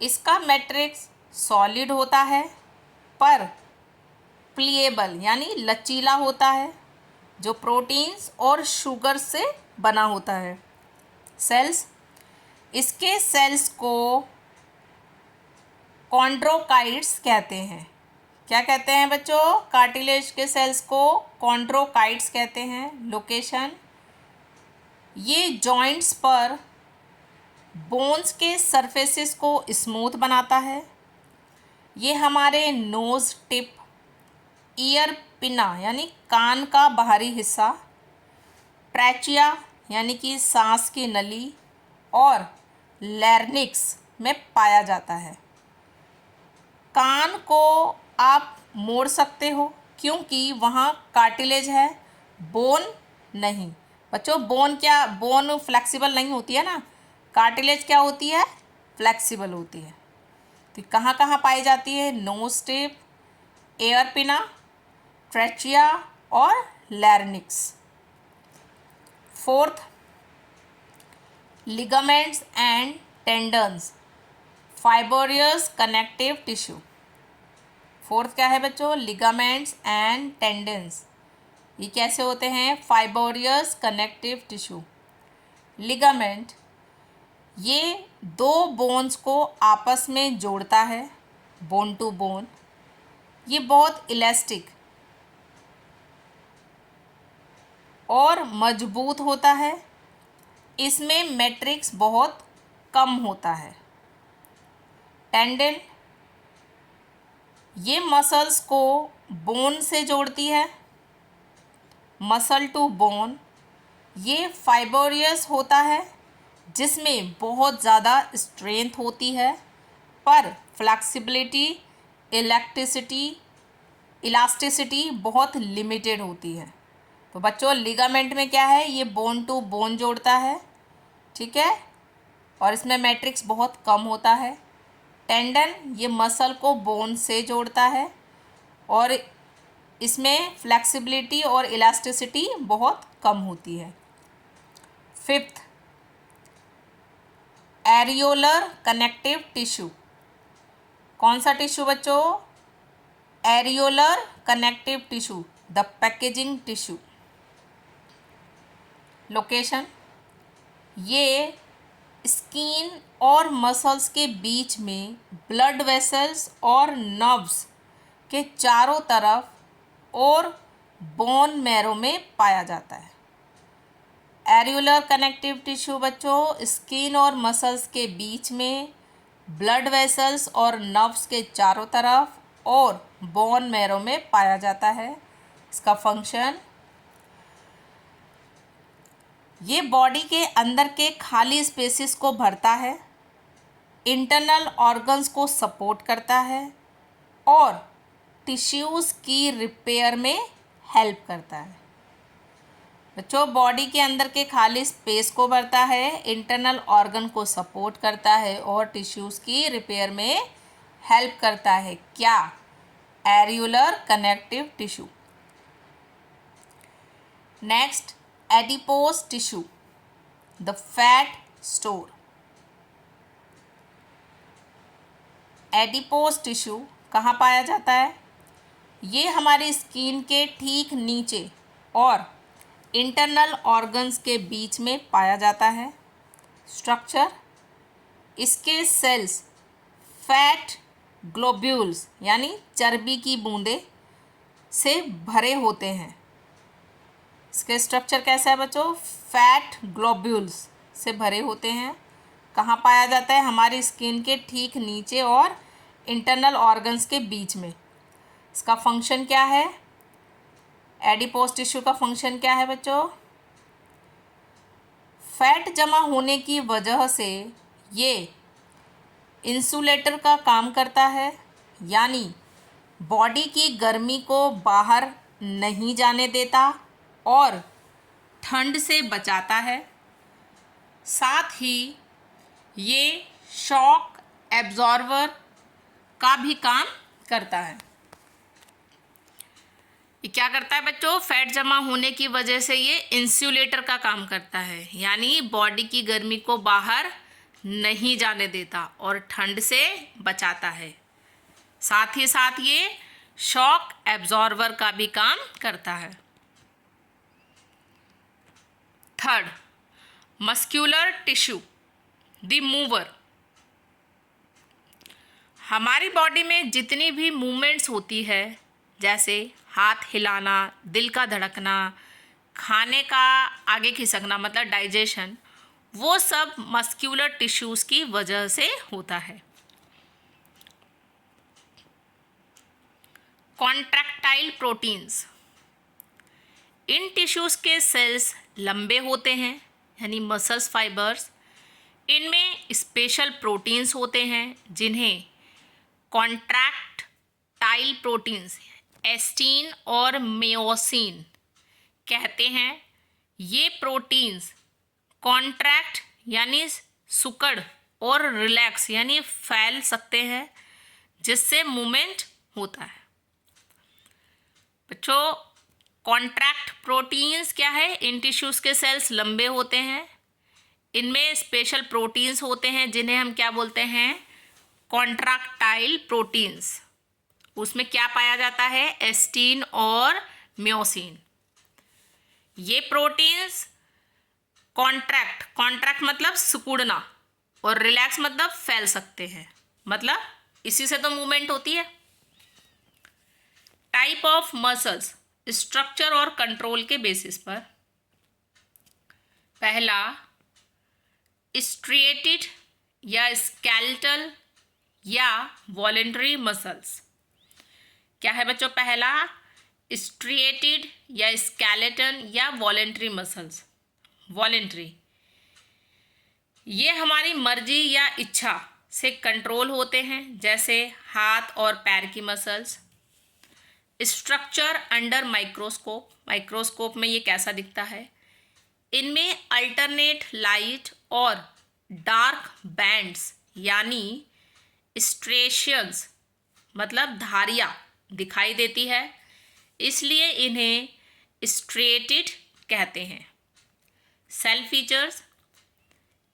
इसका मैट्रिक्स सॉलिड होता है पर प्लिएबल यानी लचीला होता है जो प्रोटीन्स और शुगर से बना होता है। सेल्स, इसके सेल्स को कॉन्ड्रोकाइट्स कहते हैं। क्या कहते हैं बच्चों? कार्टिलेज के सेल्स को कॉन्ड्रोकाइट्स कहते हैं। लोकेशन, ये जॉइंट्स पर बोन्स के सरफेसेस को स्मूथ बनाता है। ये हमारे नोज़ टिप, ईयर पिना यानी कान का बाहरी हिस्सा, ट्रैचिया यानी कि सांस की नली और लैरिंक्स में पाया जाता है। कान को आप मोड़ सकते हो क्योंकि वहाँ कार्टिलेज है, बोन नहीं। बच्चों बोन फ्लेक्सिबल नहीं होती है ना, कार्टिलेज क्या होती है? फ्लेक्सिबल होती है। तो कहाँ कहाँ पाई जाती है? नोज टिप, एयर पिना, ट्रैचिया और larynx. Fourth ligaments and tendons फाइब्रियस connective tissue. Fourth क्या है बच्चों? Ligaments and tendons. ये कैसे होते हैं? फाइब्रियस कनेक्टिव टिश्यू। लिगामेंट ये दो बोन्स को आपस में जोड़ता है, बोन टू बोन। ये बहुत इलास्टिक और मजबूत होता है। इसमें मैट्रिक्स बहुत कम होता है। टेंडन ये मसल्स को बोन से जोड़ती है। मसल टू बोन ये फाइबरियस होता है, जिसमें बहुत ज़्यादा स्ट्रेंथ होती है, पर फ्लेक्सिबिलिटी, इलास्टिसिटी बहुत लिमिटेड होती है। तो बच्चों लिगामेंट में क्या है, ये बोन टू बोन जोड़ता है, ठीक है, और इसमें मैट्रिक्स बहुत कम होता है। टेंडन ये मसल को बोन से जोड़ता है और इसमें फ्लेक्सिबिलिटी और इलास्टिसिटी बहुत कम होती है। Fifth, areolar connective tissue. कौन सा टिश्यू बच्चों? Areolar connective tissue, the packaging tissue. Location ये स्किन और मसल्स के बीच में ब्लड वेसल्स और नर्व्स के चारों तरफ और बोन मैरो में पाया जाता है। एरियोलर कनेक्टिव टिश्यू बच्चों स्किन और मसल्स के बीच में, ब्लड वेसल्स और नर्व्स के चारों तरफ और बोन मैरो में पाया जाता है। इसका फंक्शन ये बॉडी के अंदर के खाली स्पेसेस को भरता है, इंटरनल ऑर्गन्स को सपोर्ट करता है और टिश्यूज़ की रिपेयर में हेल्प करता है। बच्चों बॉडी के अंदर के खाली स्पेस को भरता है, इंटरनल ऑर्गन को सपोर्ट करता है और टिश्यूज़ की रिपेयर में हेल्प करता है। क्या? Areolar connective tissue. Next, adipose tissue, the fat store. Adipose tissue कहाँ पाया जाता है? ये हमारी स्किन के ठीक नीचे और इंटरनल ऑर्गन्स के बीच में पाया जाता है। स्ट्रक्चर इसके सेल्स फैट ग्लोब्यूल्स यानी चर्बी की बूंदें से भरे होते हैं। इसके स्ट्रक्चर कैसा है बच्चों? फैट ग्लोब्यूल्स से भरे होते हैं। कहाँ पाया जाता है? हमारी स्किन के ठीक नीचे और इंटरनल ऑर्गन्स के बीच में। इसका फंक्शन क्या है? एडिपोज टिश्यू का फंक्शन क्या है बच्चों? फैट जमा होने की वजह से ये इंसुलेटर का काम करता है, यानी बॉडी की गर्मी को बाहर नहीं जाने देता और ठंड से बचाता है। साथ ही ये शॉक एब्जॉर्बर का भी काम करता है। ये क्या करता है बच्चों? फैट जमा होने की वजह से ये इंसुलेटर का काम करता है, यानी बॉडी की गर्मी को बाहर नहीं जाने देता और ठंड से बचाता है। साथ ही साथ ये शॉक एब्जॉर्बर का भी काम करता है। Third, muscular tissue, the mover. हमारी बॉडी में जितनी भी मूवमेंट्स होती है, जैसे हाथ हिलाना, दिल का धड़कना, खाने का आगे खिसकना मतलब डाइजेशन, वो सब मस्क्यूलर टिश्यूज़ की वजह से होता है। कॉन्ट्रैक्टाइल प्रोटीन्स, इन टिश्यूज़ के सेल्स लंबे होते हैं यानी मसल्स फाइबर्स। इनमें स्पेशल प्रोटीन्स होते हैं जिन्हें कॉन्ट्रैक्टाइल प्रोटीन्स एस्टीन और मियोसिन कहते हैं। ये प्रोटीन्स कॉन्ट्रैक्ट यानी सुकड़ और रिलैक्स यानी फैल सकते हैं, जिससे मूवमेंट होता है। बच्चों कॉन्ट्रैक्ट प्रोटीन्स क्या है? इन टिश्यूज़ के सेल्स लंबे होते हैं, इनमें स्पेशल प्रोटीन्स होते हैं जिन्हें हम क्या बोलते हैं? Contractile proteins. उसमें क्या पाया जाता है? एस्टीन और मियोसिन। ये प्रोटीन्स कॉन्ट्रैक्ट, कॉन्ट्रैक्ट मतलब सिकुड़ना, और रिलैक्स मतलब फैल सकते हैं, मतलब इसी से तो मूवमेंट होती है। टाइप ऑफ मसल्स, स्ट्रक्चर और कंट्रोल के बेसिस पर। पहला स्ट्रिएटेड या स्केलेटल या वॉलेंटरी मसल्स। क्या है बच्चों? पहला स्ट्रिएटेड या स्केलेटन या वॉलेंटरी मसल्स। वॉलेंटरी, ये हमारी मर्जी या इच्छा से कंट्रोल होते हैं, जैसे हाथ और पैर की muscles. Structure under microscope, microscope में ये कैसा दिखता है? इनमें अल्टरनेट लाइट और डार्क बैंड्स यानी स्ट्रेशियंस मतलब धारियाँ दिखाई देती है, इसलिए इन्हें स्ट्रिएटेड कहते हैं। सेल फीचर्स,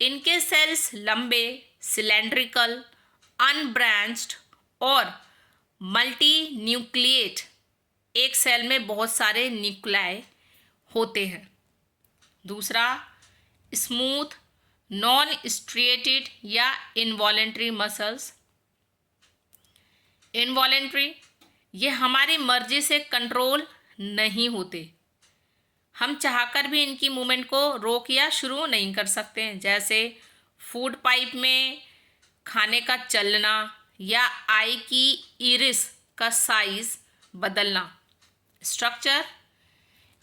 इनके सेल्स लंबे, सिलेंड्रिकल, अनब्रांच्ड और मल्टी न्यूक्लिएट, एक सेल में बहुत सारे न्यूक्लियाई होते हैं। दूसरा स्मूथ नॉन स्ट्रिएटेड या इनवॉलेंट्री मसल्स। इनवॉलेंट्री, ये हमारी मर्जी से कंट्रोल नहीं होते, हम चाहकर भी इनकी मूवमेंट को रोक या शुरू नहीं कर सकते हैं, जैसे फूड पाइप में खाने का चलना या आई की इरिस का साइज बदलना। स्ट्रक्चर,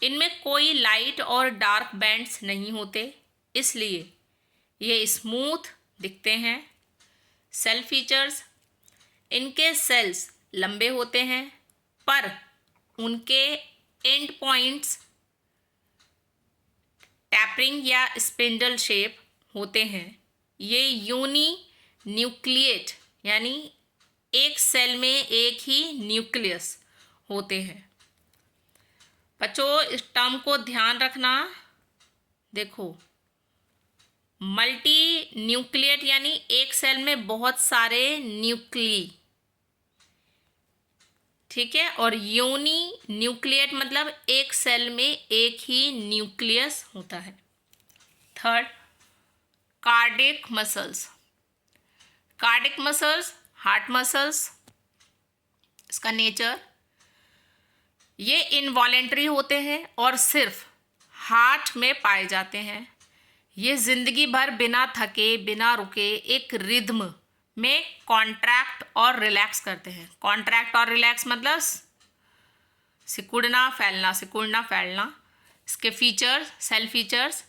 इनमें कोई लाइट और डार्क बैंड्स नहीं होते, इसलिए ये स्मूथ दिखते हैं। सेल फीचर्स, इनके सेल्स लंबे होते हैं पर उनके एंड पॉइंट्स टैपरिंग या स्पिंडल शेप होते हैं। ये यूनी न्यूक्लिएट यानी एक सेल में एक ही न्यूक्लियस होते हैं। बच्चों इस टर्म को ध्यान रखना, देखो मल्टी न्यूक्लिएट यानी एक सेल में बहुत सारे न्यूक्ली, ठीक है, और यूनी न्यूक्लिएट मतलब एक सेल में एक ही न्यूक्लियस होता है। Third cardiac muscles. Cardiac muscles heart muscles, इसका नेचर, ये इनवॉलेंट्री होते हैं और सिर्फ हार्ट में पाए जाते हैं। ये जिंदगी भर बिना थके बिना रुके एक रिद्म में कॉन्ट्रैक्ट और रिलैक्स करते हैं। कॉन्ट्रैक्ट और रिलैक्स मतलब सिकुड़ना फैलना, सिकुड़ना फैलना। इसके फीचर्स, सेल फीचर्स,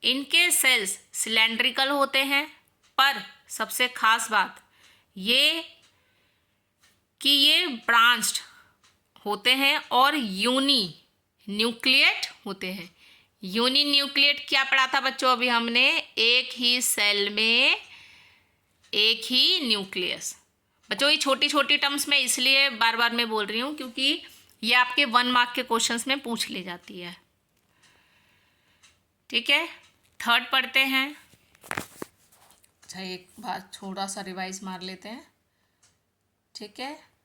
इनके सेल्स सिलेंड्रिकल होते हैं, पर सबसे खास बात ये कि ये ब्रांच्ड होते हैं और यूनी न्यूक्लिएट होते हैं। यूनी न्यूक्लिएट क्या पढ़ा था बच्चों अभी हमने? एक ही सेल में एक ही न्यूक्लियस। बच्चों ये छोटी छोटी टर्म्स में इसलिए बार बार मैं बोल रही हूँ क्योंकि ये आपके 1 मार्क के क्वेश्चंस में पूछ ली जाती है, ठीक है। थर्ड पढ़ते हैं। अच्छा एक बार थोड़ा सा रिवाइज मार लेते हैं, ठीक है।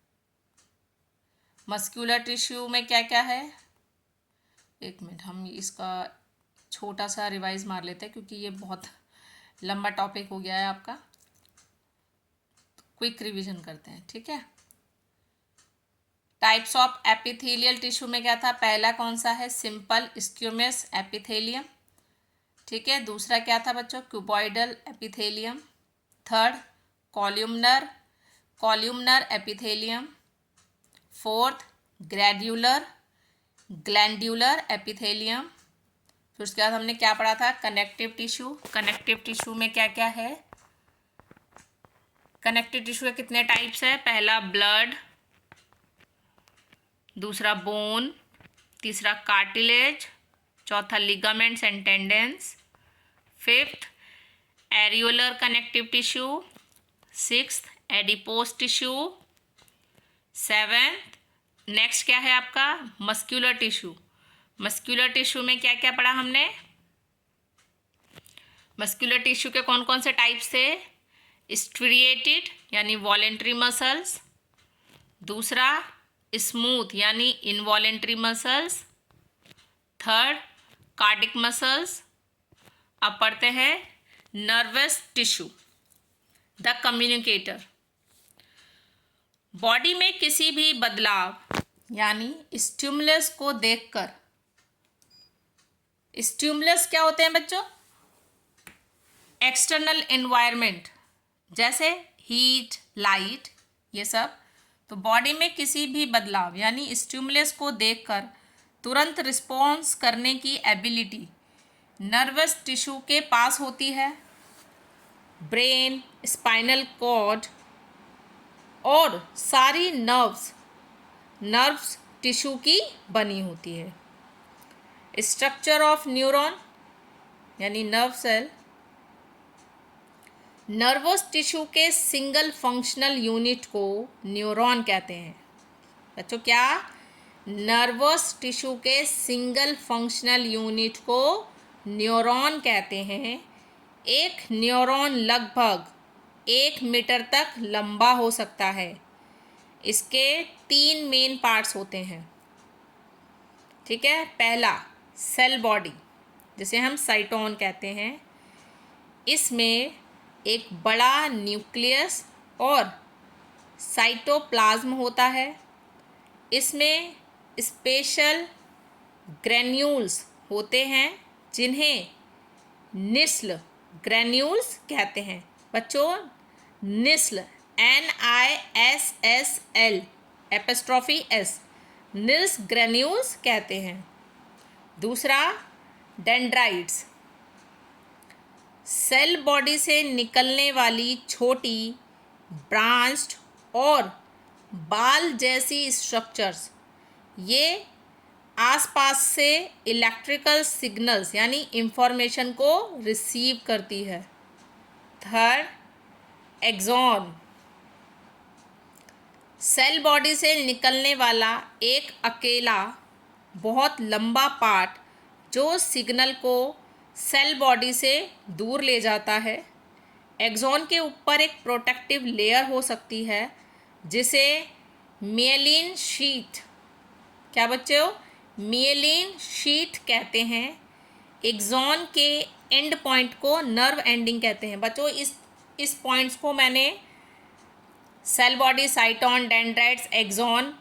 मस्कुलर टिश्यू में क्या क्या है? एक मिनट, हम इसका छोटा सा रिवाइज मार लेते हैं क्योंकि ये बहुत लंबा टॉपिक हो गया है आपका। क्विक रिवीजन करते हैं, ठीक है। टाइप्स ऑफ एपिथेलियल टिश्यू में क्या था? पहला कौन सा है? सिंपल स्क्यूमस एपिथेलियम, ठीक है। दूसरा क्या था बच्चों? Cuboidal epithelium. Third columnar epithelium. Fourth glandular epithelium. फिर उसके बाद हमने क्या पढ़ा था? Connective tissue. कनेक्टिव टिश्यू में क्या क्या है? कनेक्टिव टिश्यू के कितने टाइप्स है? पहला ब्लड, दूसरा बोन, तीसरा कार्टिलेज, चौथा ligaments and tendons, fifth areolar connective tissue, sixth adipose tissue, seventh next क्या है आपका? Muscular tissue. मस्क्यूलर टिश्यू में क्या क्या पढ़ा हमने? मस्क्यूलर टिश्यू के कौन कौन से टाइप्स थे? स्ट्रिएटेड यानी वॉलेंट्री मसल्स, दूसरा स्मूथ यानी involuntary muscles, third cardiac muscles, अब पढ़ते हैं nervous tissue, the communicator. Body में किसी भी बदलाव यानी स्टिमुलस को देखकर, स्टिमुलस क्या होते हैं बच्चों? एक्सटर्नल एनवायरनमेंट, जैसे हीट, लाइट, ये सब। तो बॉडी में किसी भी बदलाव यानी स्टिमुलस को देखकर तुरंत रिस्पॉन्स करने की एबिलिटी नर्वस टिश्यू के पास होती है। ब्रेन, स्पाइनल कॉर्ड और सारी नर्व्स टिश्यू की बनी होती है। स्ट्रक्चर ऑफ न्यूरॉन यानी नर्व सेल, नर्वस टिश्यू के सिंगल फंक्शनल यूनिट को न्यूरॉन कहते हैं। बच्चों क्या? नर्वस टिश्यू के सिंगल फंक्शनल यूनिट को न्यूरॉन कहते हैं। एक न्यूरॉन लगभग 1 मीटर तक लंबा हो सकता है। इसके 3 मेन पार्ट्स होते हैं, ठीक है। पहला सेल बॉडी, जिसे हम साइटोन कहते हैं। इसमें एक बड़ा न्यूक्लियस और साइटोप्लाज्म होता है। इसमें स्पेशल ग्रैन्यूल्स होते हैं जिन्हें निस्ल ग्रैन्यूल्स कहते हैं। बच्चों निस्ल NISSL apostrophe S Nils granules कहते हैं। दूसरा डेंड्राइट्स, सेल बॉडी से निकलने वाली छोटी ब्रांच्ड और बाल जैसी स्ट्रक्चर्स, ये आसपास से इलेक्ट्रिकल सिग्नल्स यानी इंफॉर्मेशन को रिसीव करती है। थर्ड एक्सॉन, सेल बॉडी से निकलने वाला एक अकेला बहुत लंबा पार्ट जो सिग्नल को सेल बॉडी से दूर ले जाता है। एक्सॉन के ऊपर एक प्रोटेक्टिव लेयर हो सकती है जिसे मियलिन शीट, क्या बच्चों? मियलिन शीट कहते हैं। एक्सॉन के एंड पॉइंट को नर्व एंडिंग कहते हैं। बच्चों इस पॉइंट्स को मैंने cell body, cyton, dendrites, axon,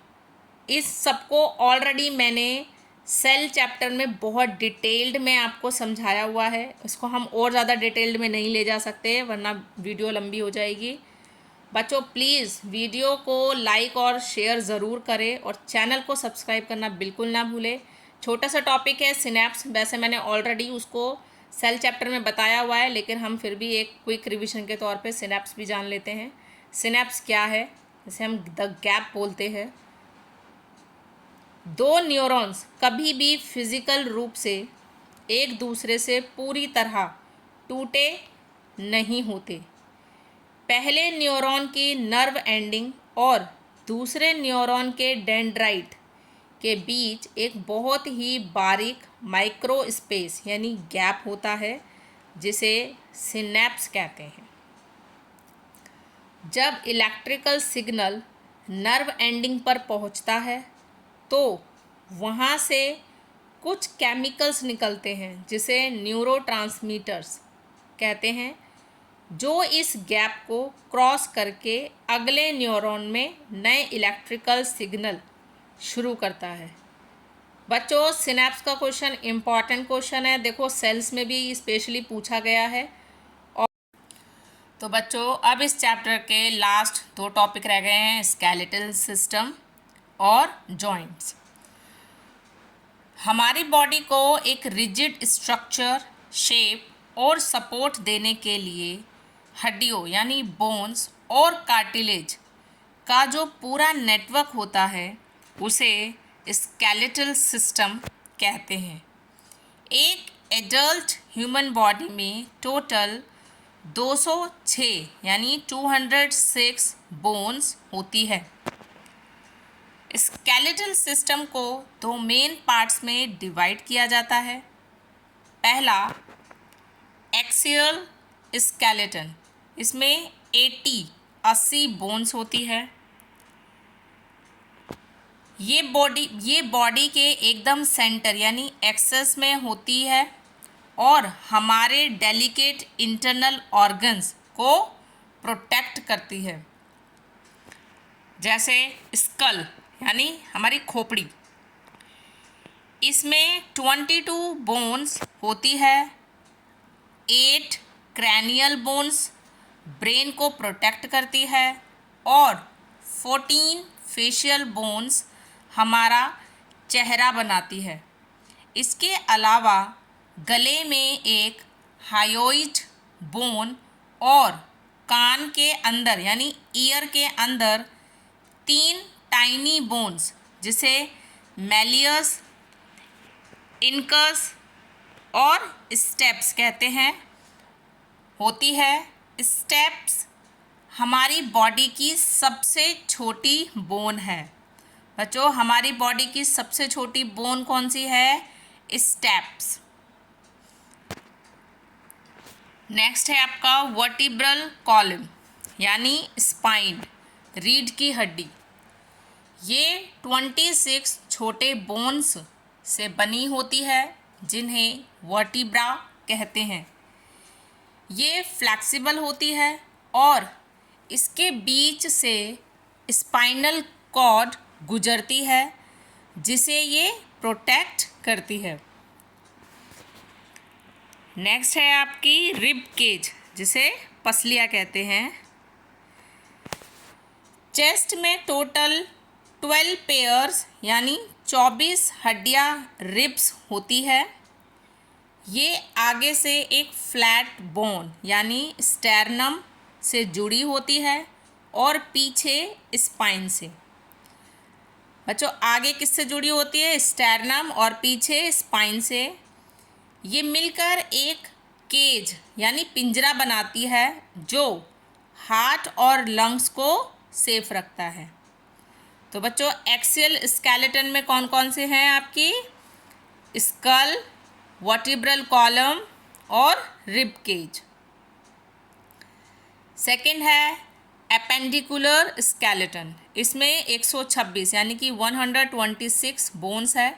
इस सबको ऑलरेडी मैंने सेल चैप्टर में बहुत डिटेल्ड में आपको समझाया हुआ है। इसको हम और ज़्यादा डिटेल्ड में नहीं ले जा सकते वरना वीडियो लंबी हो जाएगी। बच्चों प्लीज़ वीडियो को लाइक और शेयर ज़रूर करें और चैनल को सब्सक्राइब करना बिल्कुल ना भूलें। छोटा सा टॉपिक है सिनैप्स, वैसे मैंने ऑलरेडी उसको सेल चैप्टर में बताया हुआ है, लेकिन हम फिर भी एक क्विक रिविजन के तौर पे सिनैप्स भी जान लेते हैं। सिनैप्स क्या है, जिसे हम द गैप बोलते हैं। 2 न्यूरॉन्स कभी भी फिजिकल रूप से एक दूसरे से पूरी तरह टूटे नहीं होते। पहले न्यूरॉन की नर्व एंडिंग और दूसरे न्यूरॉन के डेंड्राइट के बीच एक बहुत ही बारीक माइक्रो स्पेस यानी गैप होता है जिसे सिनैप्स कहते हैं। जब इलेक्ट्रिकल सिग्नल नर्व एंडिंग पर पहुंचता है तो वहाँ से कुछ केमिकल्स निकलते हैं जिसे न्यूरोट्रांसमीटर्स कहते हैं, जो इस गैप को क्रॉस करके अगले न्यूरॉन में नए इलेक्ट्रिकल सिग्नल शुरू करता है। बच्चों सिनैप्स का क्वेश्चन इम्पॉर्टेंट क्वेश्चन है, देखो सेल्स में भी स्पेशली पूछा गया है। और तो बच्चों अब इस चैप्टर के लास्ट 2 टॉपिक रह गए हैं, स्केलेटल सिस्टम और जॉइंट्स। हमारी बॉडी को एक रिजिड स्ट्रक्चर, शेप और सपोर्ट देने के लिए हड्डियों यानी बोन्स और कार्टिलेज का जो पूरा नेटवर्क होता है उसे स्केलेटल सिस्टम कहते हैं। एक एडल्ट ह्यूमन बॉडी में टोटल 206 यानी 206 बोन्स होती है। स्केलेटल सिस्टम को 2 मेन पार्ट्स में डिवाइड किया जाता है। पहला एक्सियल स्केलेटन, इसमें 80 बोन्स होती है। ये बॉडी के एकदम सेंटर यानी एक्सेस में होती है और हमारे डेलिकेट इंटरनल ऑर्गन्स को प्रोटेक्ट करती है। जैसे स्कल यानी हमारी खोपड़ी, इसमें 22 बोन्स होती है। 8 क्रैनियल बोन्स ब्रेन को प्रोटेक्ट करती है और 14 फेशियल बोन्स हमारा चेहरा बनाती है। इसके अलावा गले में एक हायोइड बोन और कान के अंदर यानी ईयर के अंदर 3 टाइनी बोन्स जिसे मैलियस, इनकस और स्टेप्स कहते हैं होती है। स्टेप्स हमारी बॉडी की सबसे छोटी बोन है। बच्चों, हमारी बॉडी की सबसे छोटी बोन कौन सी है? स्टेप्स। नेक्स्ट है आपका वर्टिब्रल कॉलम यानी स्पाइन, रीढ़ की हड्डी। ये 26 छोटे बोन्स से बनी होती है जिन्हें वर्टिब्रा कहते हैं। ये फ्लेक्सिबल होती है और इसके बीच से स्पाइनल कॉर्ड गुजरती है जिसे ये प्रोटेक्ट करती है। नेक्स्ट है आपकी रिब केज जिसे पसलियाँ कहते हैं। चेस्ट में टोटल 12 पेयर्स यानी 24 हड्डियाँ रिब्स होती है। ये आगे से एक फ्लैट बोन यानी स्टेरनम से जुड़ी होती है और पीछे स्पाइन से। बच्चों, आगे किससे जुड़ी होती है? स्टेरनम और पीछे स्पाइन से। ये मिलकर एक केज यानी पिंजरा बनाती है जो हार्ट और लंग्स को सेफ रखता है। तो बच्चों, एक्सियल स्केलेटन में कौन कौन से हैं आपकी? स्कल, वर्टिब्रल कॉलम और रिब केज। सेकंड है एपेंडिकुलर स्केलेटन। इसमें 126 यानी कि 126 बोन्स है।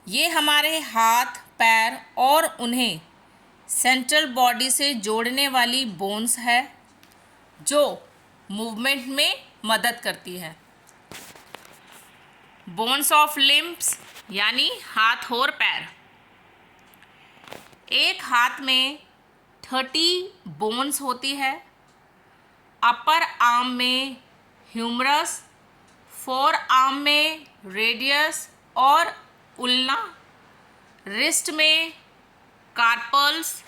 ये हमारे हाथ, पैर और उन्हें सेंट्रल बॉडी से जोड़ने वाली बोन्स है जो मूवमेंट में मदद करती है। बोन्स ऑफ लिम्ब्स यानी हाथ और पैर। एक हाथ में 30 बोन्स होती है। अपर आर्म में ह्यूमरस, फोर आर्म में रेडियस और उल्ना, रिस्ट में कार्पल्स,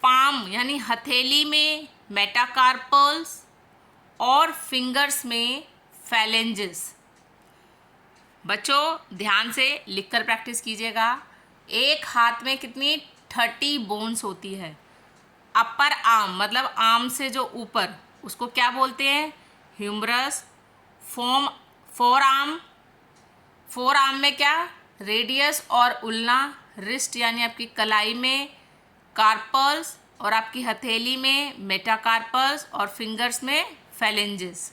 पाम यानी हथेली में मेटाकार्पल्स और फिंगर्स में फैलेंजेस। बच्चों, ध्यान से लिखकर प्रैक्टिस कीजिएगा। एक हाथ में कितनी? 30 बोन्स होती है। अपर आर्म मतलब आर्म से जो ऊपर, उसको क्या बोलते हैं? ह्यूमरस। फोर आर्म में क्या? रेडियस और उल्ना। रिस्ट यानी आपकी कलाई में कार्पल्स और आपकी हथेली में मेटाकार्पल्स और फिंगर्स में फैलेंजेस।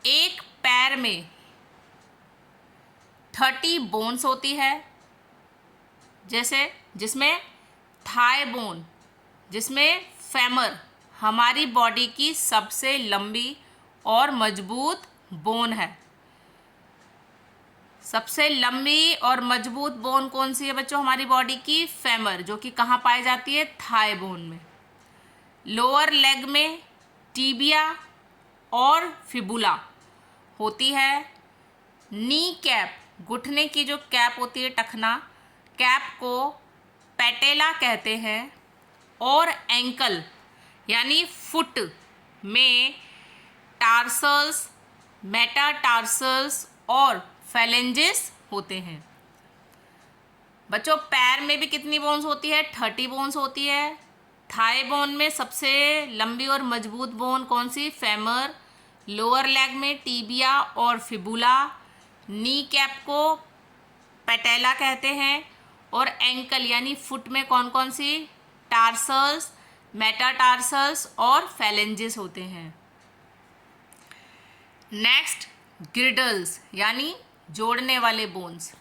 एक पैर में 30 बोन्स होती है, जैसे जिसमें थाई बोन, जिसमें फेमर हमारी बॉडी की सबसे लंबी और मजबूत बोन है। सबसे लंबी और मजबूत बोन कौन सी है बच्चों? हमारी बॉडी की फेमर, जो कि कहाँ पाई जाती है? थाई बोन में। लोअर लेग में टीबिया और फिबुला होती है। नी कैप, घुटने की जो कैप होती है, टखना, कैप को पैटेला कहते हैं। और एंकल यानी फुट में टार्सल्स, मेटाटार्सल्स और फैलेंजेस होते हैं। बच्चों, पैर में भी कितनी बोन्स होती है? 30 बोन्स होती है। थाई बोन में सबसे लंबी और मजबूत बोन कौन सी? फेमर। लोअर लेग में टीबिया और फिबुला। नी कैप को पैटेला कहते हैं। और एंकल यानी फुट में कौन कौन सी? टार्सल्स, मेटाटार्सल्स और फैलेंजेस होते हैं। नेक्स्ट, ग्रिडल्स यानी जोड़ने वाले बोन्स।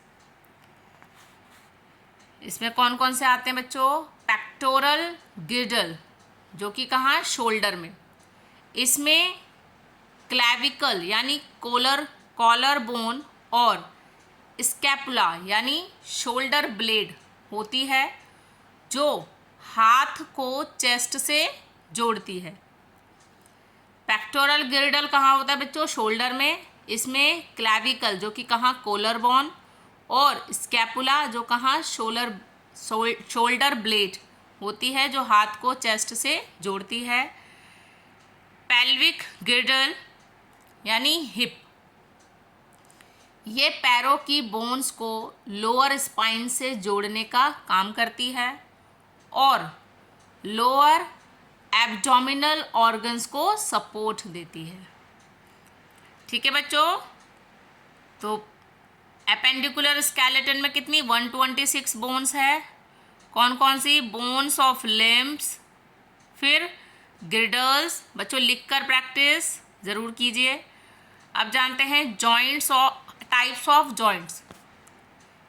इसमें कौन कौन से आते हैं बच्चों? पेक्टोरल गिर्डल, जो कि कहाँ? शोल्डर में। इसमें क्लैविकल यानी कॉलर बोन और स्कैपुला यानी शोल्डर ब्लेड होती है, जो हाथ को चेस्ट से जोड़ती है। पेक्टोरल गिर्डल कहाँ होता है बच्चों? शोल्डर में। इसमें क्लैविकल जो कि कहाँ? कॉलर बोन, और स्कैपुला जो कहाँ? शोल्डर ब्लेड होती है, जो हाथ को चेस्ट से जोड़ती है। पेल्विक गिर्डल यानी हिप, ये पैरों की बोन्स को लोअर स्पाइन से जोड़ने का काम करती है और लोअर एब्डोमिनल ऑर्गन्स को सपोर्ट देती है। ठीक है बच्चों, तो एपेंडिकुलर स्केलेटन में कितनी? 126 बोन्स है। कौन कौन सी? बोन्स ऑफ लिम्ब्स, फिर गिर्डल्स। बच्चों लिखकर प्रैक्टिस ज़रूर कीजिए। अब जानते हैं जॉइंट्स और टाइप्स ऑफ जॉइंट्स,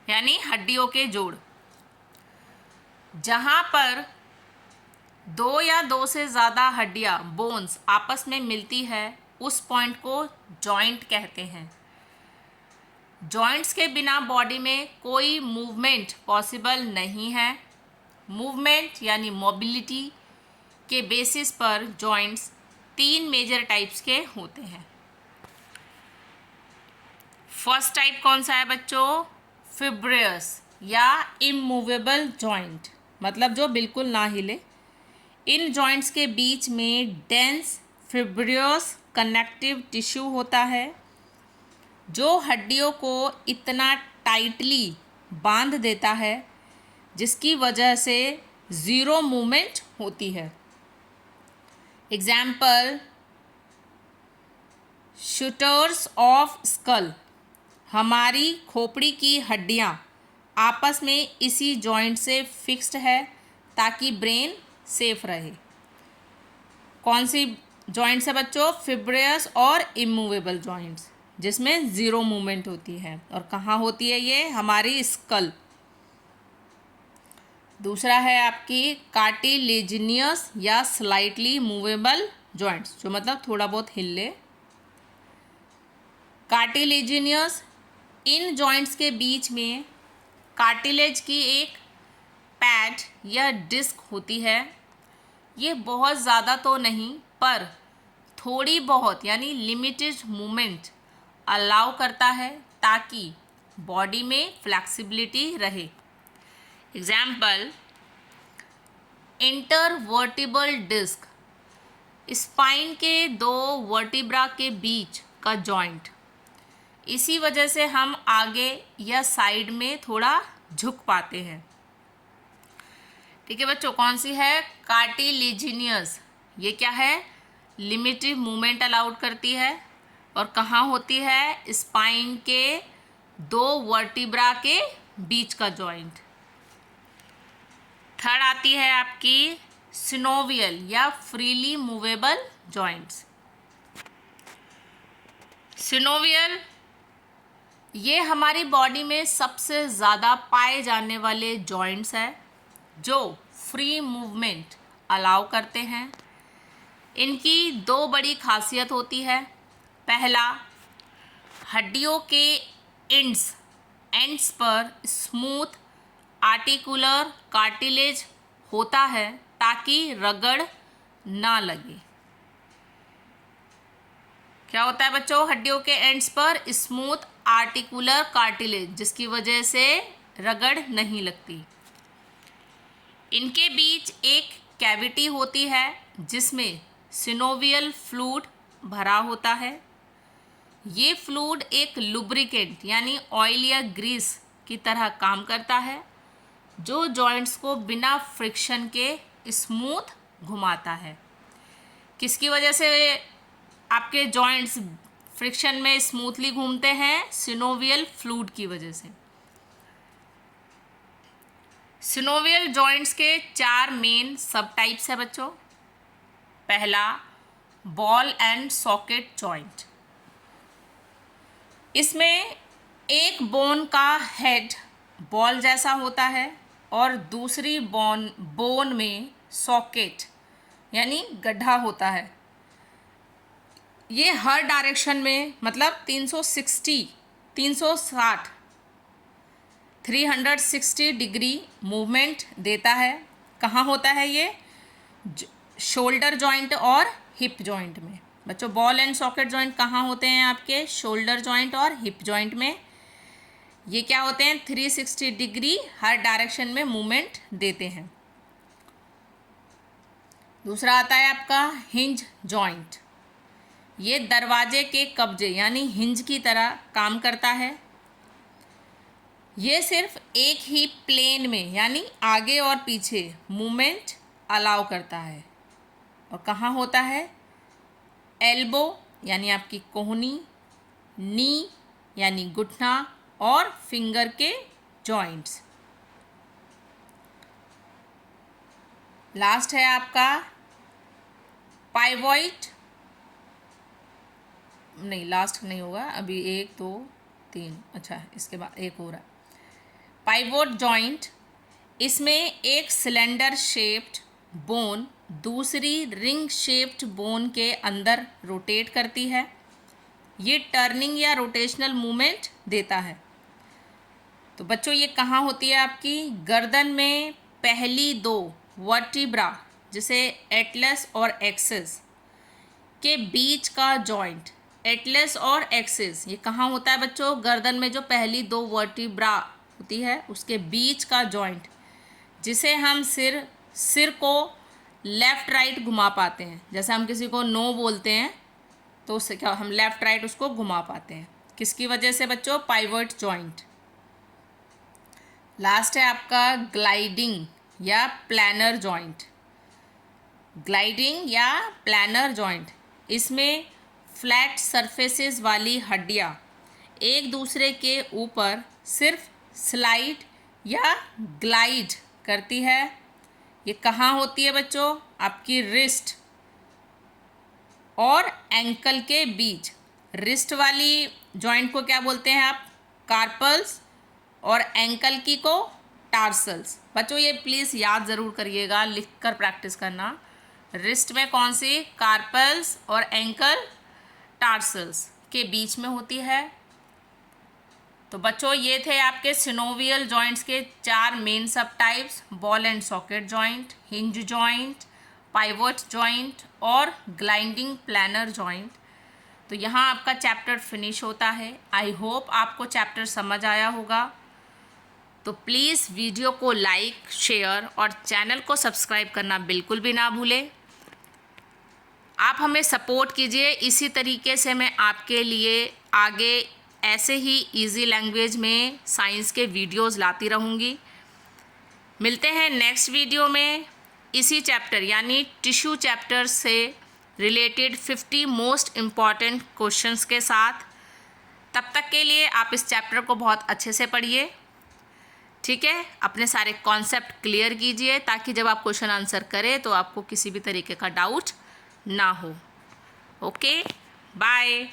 यानी हड्डियों के जोड़। जहाँ पर दो या दो से ज़्यादा हड्डियाँ बोन्स आपस में मिलती है, उस पॉइंट को जॉइंट कहते हैं। जॉइंट्स के बिना बॉडी में कोई मूवमेंट पॉसिबल नहीं है। मूवमेंट यानी मोबिलिटी के बेसिस पर जॉइंट्स 3 मेजर टाइप्स के होते हैं। फर्स्ट टाइप कौन सा है बच्चों? फिब्रियस या इमूवेबल जॉइंट, मतलब जो बिल्कुल ना हिले। इन जॉइंट्स के बीच में डेंस फिब्रियस कनेक्टिव टिश्यू होता है, जो हड्डियों को इतना टाइटली बांध देता है जिसकी वजह से ज़ीरो मूवमेंट होती है। एग्जाम्पल, शूटर्स ऑफ स्कल, हमारी खोपड़ी की हड्डियाँ आपस में इसी जॉइंट से फिक्स्ड है ताकि ब्रेन सेफ रहे। कौन सी जॉइंट्स है बच्चों? फिब्रियस और इमूवेबल जॉइंट्स, जिसमें ज़ीरो मूवमेंट होती है। और कहाँ होती है ये? हमारी स्कल। दूसरा है आपकी कार्टिलेजिनियस या स्लाइटली मूवेबल जॉइंट्स, जो मतलब थोड़ा बहुत हिल ले। कार्टिलेजिनियस, इन जॉइंट्स के बीच में कार्टिलेज की एक पैड या डिस्क होती है। ये बहुत ज़्यादा तो नहीं, पर थोड़ी बहुत यानी लिमिटेड मूवमेंट अलाउ करता है ताकि बॉडी में फ्लेक्सिबिलिटी रहे। एग्जाम्पल, इंटरवर्टिबल डिस्क, स्पाइन के 2 वर्टिब्रा के बीच का जॉइंट। इसी वजह से हम आगे या साइड में थोड़ा झुक पाते हैं। ठीक है बच्चों, कौन सी है? कार्टिलेजिनियस। ये क्या है? लिमिटेड मूवमेंट अलाउड करती है और कहाँ होती है? स्पाइन के 2 वर्टिब्रा के बीच का जॉइंट। थर्ड आती है आपकी सिनोवियल या फ्रीली मूवेबल जॉइंट्स। सिनोवियल, ये हमारी बॉडी में सबसे ज़्यादा पाए जाने वाले जॉइंट्स हैं जो फ्री मूवमेंट अलाउ करते हैं। इनकी 2 बड़ी खासियत होती है। पहला, हड्डियों के एंड्स पर स्मूथ आर्टिकुलर कार्टिलेज होता है ताकि रगड़ ना लगे। क्या होता है बच्चों? हड्डियों के एंड्स पर स्मूथ आर्टिकुलर कार्टिलेज, जिसकी वजह से रगड़ नहीं लगती। इनके बीच एक कैविटी होती है जिसमें सिनोवियल फ्लूइड भरा होता है। ये फ्लूइड एक लुब्रिकेंट यानी ऑयल या ग्रीस की तरह काम करता है, जो जॉइंट्स को बिना फ्रिक्शन के स्मूथ घुमाता है। किसकी वजह से आपके जॉइंट्स फ्रिक्शन में स्मूथली घूमते हैं? सिनोवियल फ्लूइड की वजह से। सिनोवियल जॉइंट्स के 4 मेन सब टाइप्स है बच्चों। पहला, बॉल एंड सॉकेट जॉइंट। इसमें एक बोन का हेड बॉल जैसा होता है और दूसरी बोन में सॉकेट यानी गड्ढा होता है। ये हर डायरेक्शन में मतलब 360 डिग्री मूवमेंट देता है। कहाँ होता है ये? शोल्डर जॉइंट और हिप जॉइंट में। बच्चों बॉल एंड सॉकेट जॉइंट कहाँ होते हैं आपके? शोल्डर जॉइंट और हिप जॉइंट में। ये क्या होते हैं? 360 डिग्री हर डायरेक्शन में मूवमेंट देते हैं। दूसरा आता है आपका हिंज जॉइंट। ये दरवाजे के कब्जे यानी हिंज की तरह काम करता है। ये सिर्फ एक ही प्लेन में यानी आगे और पीछे मूवमेंट अलाउ करता है। और कहाँ होता है? एल्बो यानी आपकी कोहनी, नी यानी घुटना और फिंगर के जॉइंट्स। लास्ट है आपका पाइवोट, नहीं लास्ट नहीं होगा अभी, 1 2 3, अच्छा इसके बाद एक हो रहा है पाइवोट जॉइंट। इसमें एक सिलेंडर शेप्ड बोन दूसरी रिंग शेप्ड बोन के अंदर रोटेट करती है। ये टर्निंग या रोटेशनल मूवमेंट देता है। तो बच्चों ये कहाँ होती है आपकी? गर्दन में पहली 2 वर्टिब्रा जिसे एटलस और एक्सिस के बीच का जॉइंट, एटलस और एक्सिस ये कहाँ होता है बच्चों? गर्दन में जो पहली 2 वर्टिब्रा होती है उसके बीच का जॉइंट, जिसे हम सिर को लेफ़्ट राइट घुमा पाते हैं। जैसे हम किसी को नो बोलते हैं तो उससे क्या हम लेफ़्ट राइट उसको घुमा पाते हैं। किसकी वजह से बच्चों? Pivot joint. लास्ट है आपका ग्लाइडिंग या प्लानर जॉइंट। ग्लाइडिंग या प्लानर जॉइंट, इसमें फ्लैट सरफेसेस वाली हड्डियाँ एक दूसरे के ऊपर सिर्फ स्लाइड या ग्लाइड करती है। ये कहाँ होती है बच्चों? आपकी रिस्ट और एंकल के बीच। रिस्ट वाली जॉइंट को क्या बोलते हैं आप? कार्पल्स, और एंकल की को टार्सल्स। बच्चों ये प्लीज़ याद ज़रूर करिएगा, लिख कर प्रैक्टिस करना। रिस्ट में कौन सी? कार्पल्स, और एंकल टार्सल्स के बीच में होती है। तो बच्चों ये थे आपके सिनोवियल जॉइंट्स के 4 मेन सब types: ball and socket joint, hinge joint, pivot joint और ग्लाइडिंग प्लानर जॉइंट। तो यहाँ आपका चैप्टर फिनिश होता है। आई होप आपको चैप्टर समझ आया होगा। तो प्लीज़ वीडियो को लाइक, शेयर और चैनल को सब्सक्राइब करना बिल्कुल भी ना भूलें। आप हमें सपोर्ट कीजिए, इसी तरीके से मैं आपके लिए आगे ऐसे ही इजी लैंग्वेज में साइंस के वीडियोस लाती रहूँगी। मिलते हैं नेक्स्ट वीडियो में इसी चैप्टर यानी टिश्यू चैप्टर से रिलेटेड 50 मोस्ट इम्पॉर्टेंट क्वेश्चंस के साथ। तब तक के लिए आप इस चैप्टर को बहुत अच्छे से पढ़िए, ठीक है? अपने सारे कॉन्सेप्ट क्लियर कीजिए ताकि जब आप क्वेश्चन आंसर करें तो आपको किसी भी तरीके का डाउट ना हो। Okay, bye.